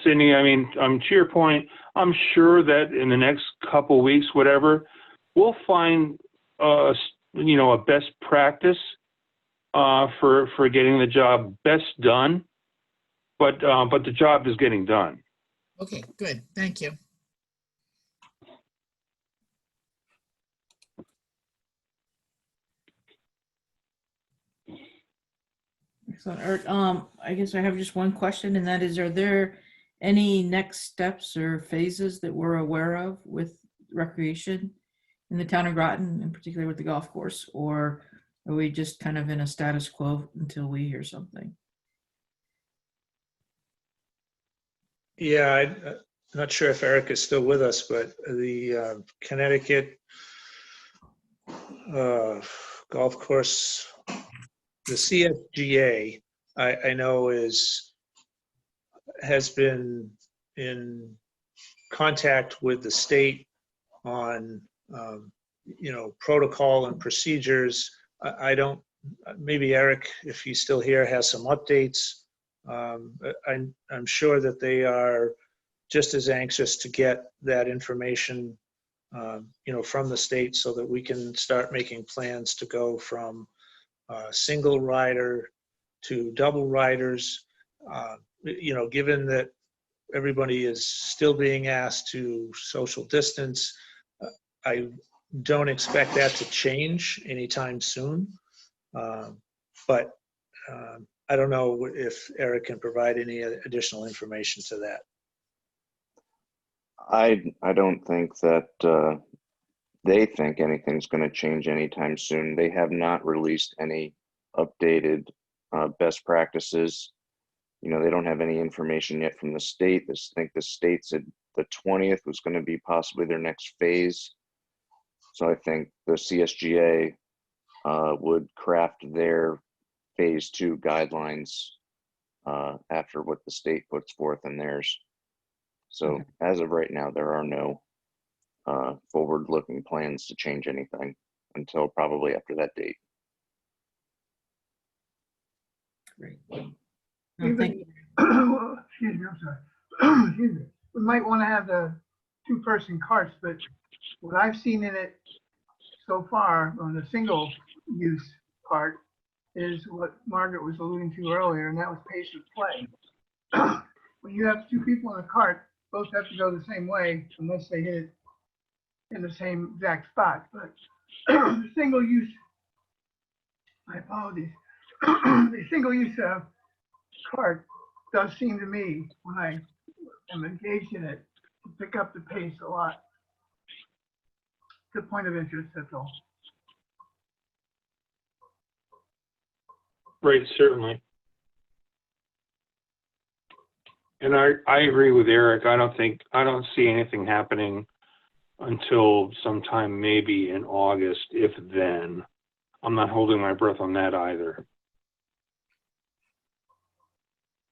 Sydney, I mean, to your point, I'm sure that in the next couple weeks, whatever, we'll find a best practice for getting the job best done. But the job is getting done. Okay, good. Thank you. Excellent. Eric, I guess I have just one question, and that is, are there any next steps or phases that we're aware of with recreation in the town of Groton, in particular with the golf course, or are we just kind of in a status quo until we hear something? Yeah, I'm not sure if Eric is still with us, but the Connecticut golf course, the CSGA, I know has been in contact with the state on protocol and procedures. I don't, maybe Eric, if he's still here, has some updates. I'm sure that they are just as anxious to get that information, from the state so that we can start making plans to go from single rider to double riders. Given that everybody is still being asked to social distance, I don't expect that to change anytime soon. But I don't know if Eric can provide any additional information to that. I don't think that they think anything's going to change anytime soon. They have not released any updated best practices. They don't have any information yet from the state. I think the state said the 20th was going to be possibly their next phase. So I think the CSGA would craft their phase 2 guidelines after what the state puts forth in theirs. So as of right now, there are no forward-looking plans to change anything until probably after that date. Great. Excuse me, I'm sorry. Excuse me. We might want to have the 2-person carts, but what I've seen in it so far on the single-use part is what Margaret was alluding to earlier, and that was pace of play. When you have 2 people in a cart, both have to go the same way unless they hit it in the same exact spot. But the single-use, my apologies, the single-use cart does seem to me, when I am engaged in it, to pick up the pace a lot. Good point of interest, that's all. Right, certainly. And I agree with Eric. I don't see anything happening until sometime maybe in August, if then. I'm not holding my breath on that either.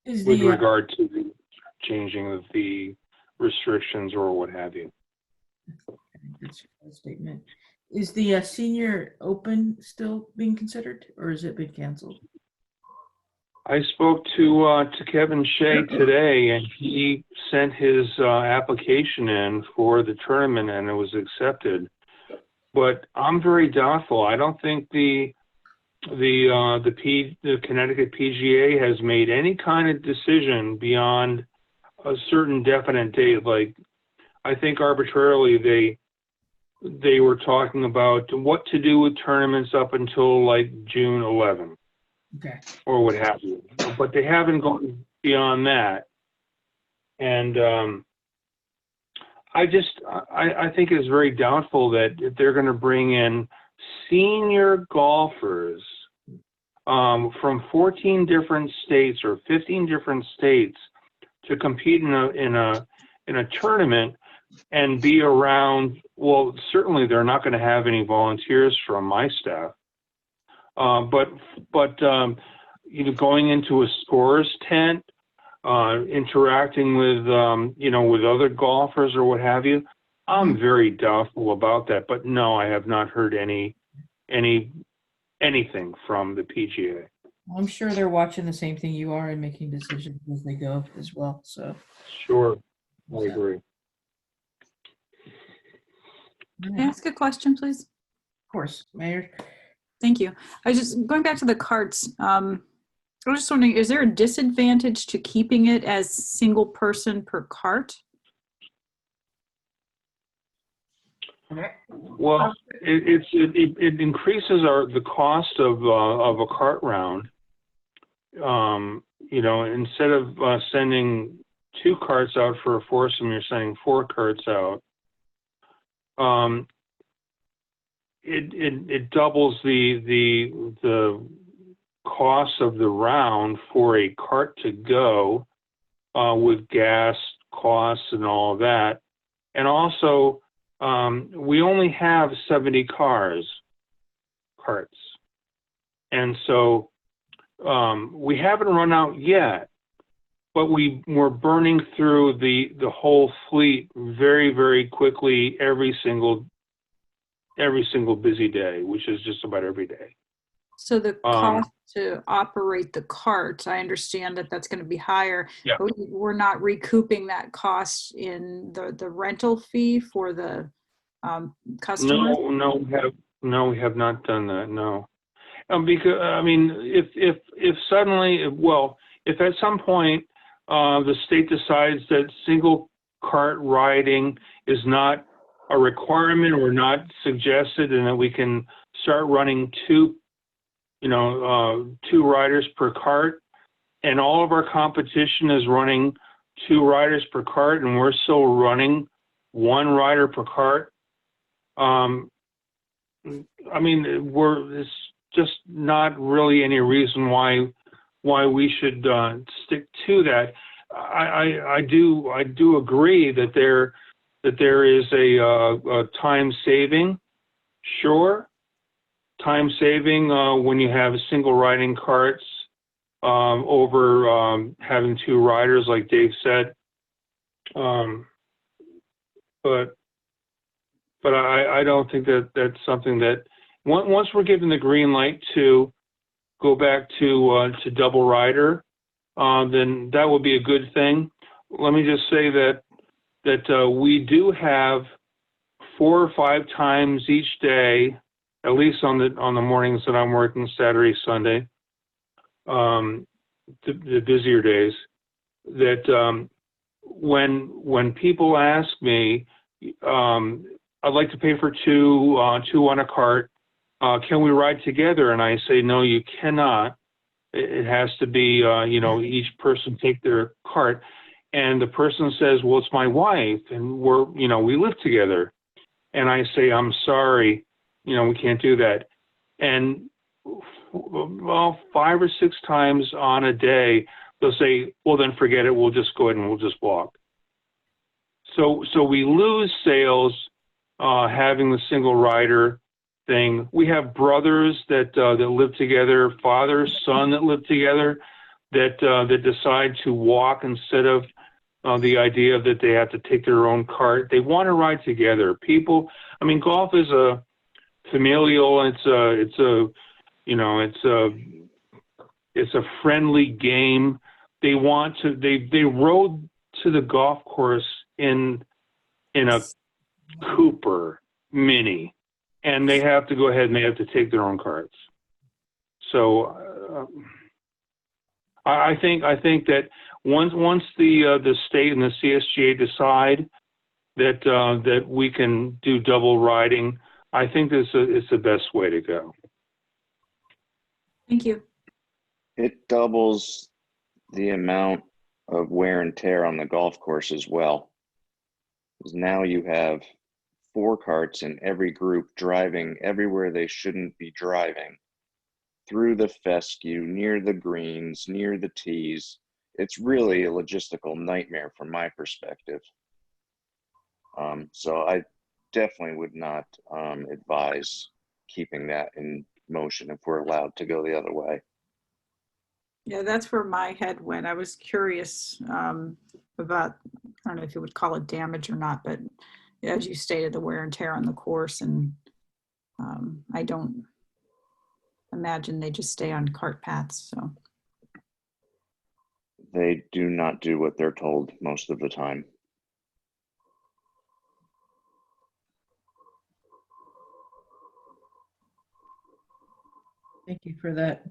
With regard to the changing of the restrictions or what have you. That's a statement. Is the senior open still being considered, or has it been canceled? I spoke to Kevin Shea today, and he sent his application in for the tournament, and it was accepted. But I'm very doubtful. I don't think the Connecticut PGA has made any kind of decision beyond a certain definite date. Like, I think arbitrarily they were talking about what to do with tournaments up until like June 11 Okay. or what have you. But they haven't gone beyond that. And I think it's very doubtful that if they're going to bring in senior golfers from 14 different states or 15 different states to compete in a tournament and be around. Well, certainly they're not going to have any volunteers from my staff, but going into a scorer's tent, interacting with with other golfers or what have you. I'm very doubtful about that. But no, I have not heard anything from the PGA. I'm sure they're watching the same thing you are and making decisions as they go as well. So Sure, I agree. Can I ask a question, please? Of course, Mayor. Thank you. I was just going back to the carts. I was just wondering, is there a disadvantage to keeping it as single person per cart? Well, it increases the cost of a cart round. Instead of sending 2 carts out for a foursome, you're sending 4 carts out. It doubles the cost of the round for a cart to go with gas costs and all of that. And also, we only have 70 carts. And so we haven't run out yet, but we're burning through the whole fleet very, very quickly every single busy day, which is just about every day. So the cost to operate the cart, I understand that that's going to be higher. Yeah. But we're not recouping that cost in the rental fee for the customers? No, we have not done that. No, because I mean, if suddenly, if at some point the state decides that single cart riding is not a requirement or not suggested, and that we can start running 2 riders per cart, and all of our competition is running 2 riders per cart, and we're still running 1 rider per cart. It's just not really any reason why we should stick to that. I do agree that there is a time saving, sure. Time saving when you have single riding carts over having 2 riders, like Dave said. But I don't think that that's something that once we're given the green light to go back to double rider, then that will be a good thing. Let me just say that we do have 4 or 5 times each day, at least on the mornings that I'm working, Saturday, Sunday, the busier days, that when people ask me, I'd like to pay for 2 on a cart, can we ride together? And I say, no, you cannot. It has to be, each person take their cart. And the person says, well, it's my wife, and we live together. And I say, I'm sorry, we can't do that. And 5 or 6 times on a day, they'll say, well, then forget it. We'll just go ahead and we'll just walk. So we lose sales having the single rider thing. We have brothers that live together, father, son that live together, that decide to walk instead of the idea that they have to take their own cart. They want to ride together. Golf is a familial. It's a friendly game. They rode to the golf course in a Cooper Mini, and they have to go ahead and they have to take their own carts. So I think that once the state and the CSGA decide that we can do double riding. I think this is the best way to go. Thank you. It doubles the amount of wear and tear on the golf course as well. 'Cause now you have 4 carts in every group driving everywhere they shouldn't be driving, through the fescue, near the greens, near the tees. It's really a logistical nightmare from my perspective. So I definitely would not advise keeping that in motion if we're allowed to go the other way. Yeah, that's where my head went. I was curious about, I don't know if you would call it damage or not, but as you stated, the wear and tear on the course, and I don't imagine they just stay on cart paths, so. They do not do what they're told most of the time. Thank you for that.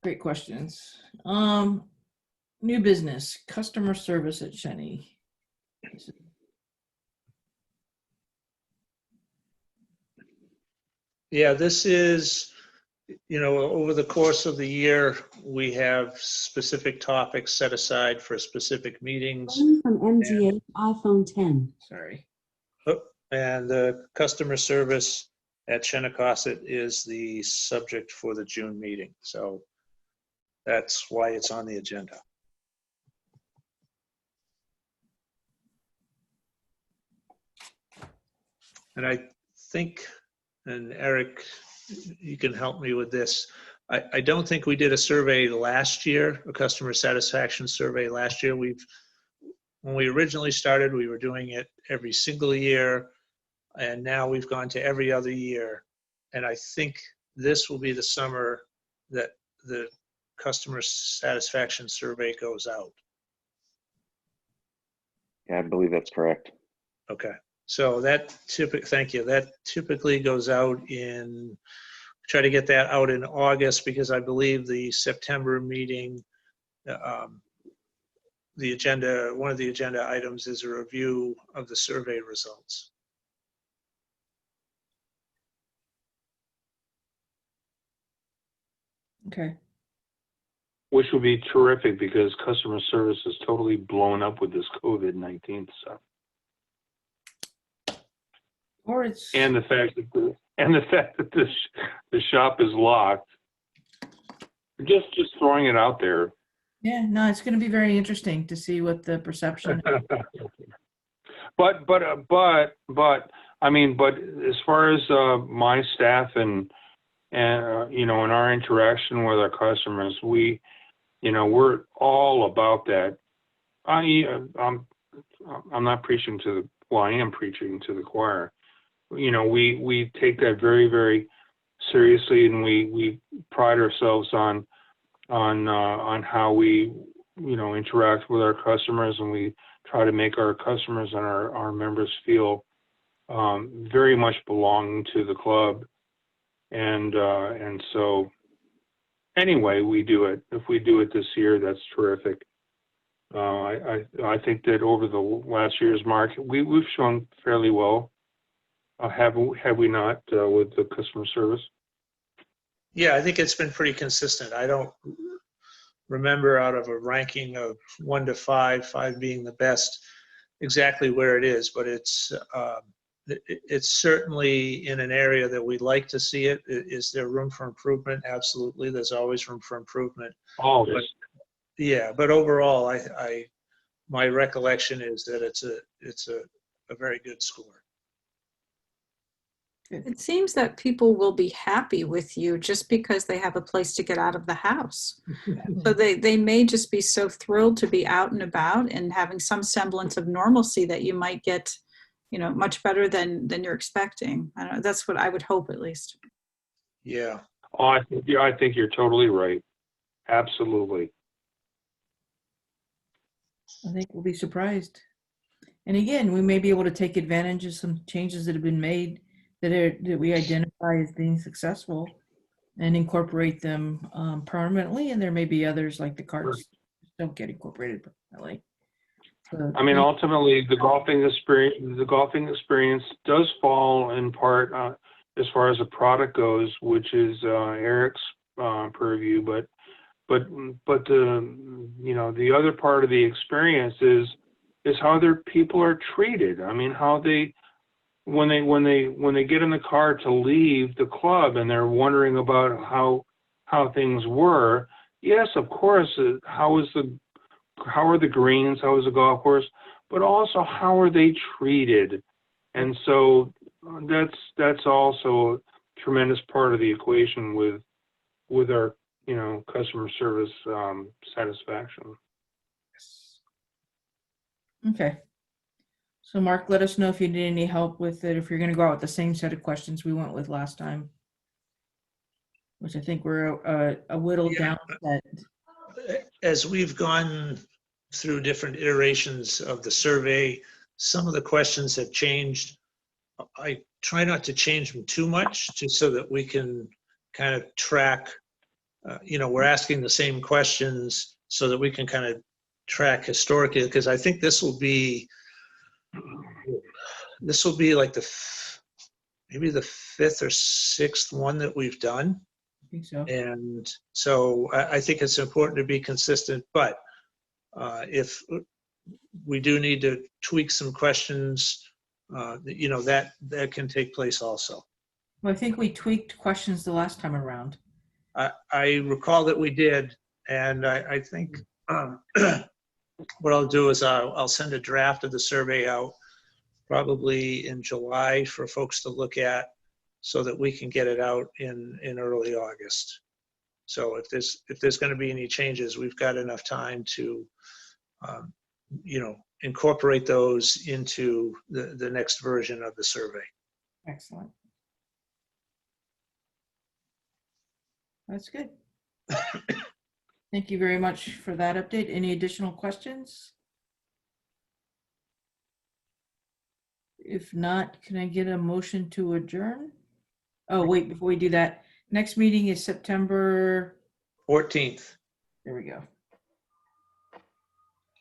Great questions. New business, customer service at Shenny. Yeah, this is, over the course of the year, we have specific topics set aside for specific meetings. From MGA iPhone 10. Sorry. And the customer service at Shennecossett is the subject for the June meeting. So that's why it's on the agenda. And I think, and Eric, you can help me with this. I don't think we did a survey last year, a customer satisfaction survey last year. When we originally started, we were doing it every single year, and now we've gone to every other year. And I think this will be the summer that the customer satisfaction survey goes out. Yeah, I believe that's correct. Okay. So thank you. That typically goes out try to get that out in August, because I believe the September meeting, one of the agenda items is a review of the survey results. Okay. Which would be terrific because customer service is totally blown up with this COVID-19 stuff. Or it's And the fact that the shop is locked. Just throwing it out there. yeah, no, it's going to be very interesting to see what the perception. But I mean, but as far as my staff and in our interaction with our customers, we're all about that. I'm not preaching I am preaching to the choir. We take that very, very seriously, and we pride ourselves on how we interact with our customers, and we try to make our customers and our members feel very much belonging to the club. And so anyway, we do it. If we do it this year, that's terrific. I think that over the last year's mark, we've shown fairly well. Have we not with the customer service? Yeah, I think it's been pretty consistent. I don't remember out of a ranking of 1 to 5, 5 being the best, exactly where it is, but it's certainly in an area that we'd like to see it. Is there room for improvement? Absolutely. There's always room for improvement. Always. But overall, my recollection is that it's a very good score. It seems that people will be happy with you just because they have a place to get out of the house. So they may just be so thrilled to be out and about and having some semblance of normalcy that you might get, much better than you're expecting. I don't know, that's what I would hope, at least. Yeah. Oh, I think you're totally right. Absolutely. I think we'll be surprised. And again, we may be able to take advantage of some changes that have been made that we identify as being successful and incorporate them permanently. And there may be others, like the carts, don't get incorporated permanently. I mean, ultimately, the golfing experience does fall in part as far as the product goes, which is Eric's purview. But the other part of the experience is how other people are treated. I mean, how they when they get in the car to leave the club and they're wondering about how things were. Yes, of course. How are the greens? How is the golf course? But also, how are they treated? And so that's also a tremendous part of the equation with our customer service satisfaction. Okay. So Mark, let us know if you need any help with it, if you're going to go out with the same set of questions we went with last time, which I think we're a whittled down set. As we've gone through different iterations of the survey, some of the questions have changed. I try not to change them too much, just so that we can kind of track, we're asking the same questions so that we can kind of track historically, because I think this will be like maybe the fifth or sixth one that we've done. I think so. And so I think it's important to be consistent, but if we do need to tweak some questions, that can take place also. Well, I think we tweaked questions the last time around. I recall that we did, and I think what I'll do is I'll send a draft of the survey out probably in July for folks to look at, so that we can get it out in early August. So if there's going to be any changes, we've got enough time to incorporate those into the next version of the survey. Excellent. That's good. Thank you very much for that update. Any additional questions? If not, can I get a motion to adjourn? Oh, wait, before we do that, next meeting is September 14th. There we go.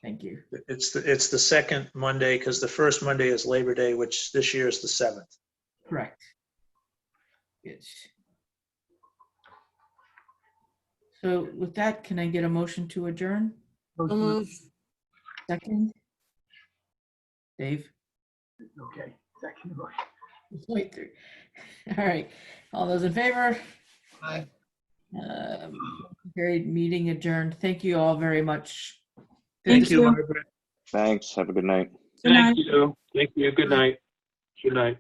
Thank you. It's the second Monday, because the first Monday is Labor Day, which this year is the 7th. Correct. Good. So with that, can I get a motion to adjourn? Second? Dave? Okay, second motion. Wait through. All right. All those in favor? Aye. Carried, meeting adjourned. Thank you all very much. Thank you, Margaret. Thanks. Have a good night. Good night. Thank you. Thank you. Good night. Good night.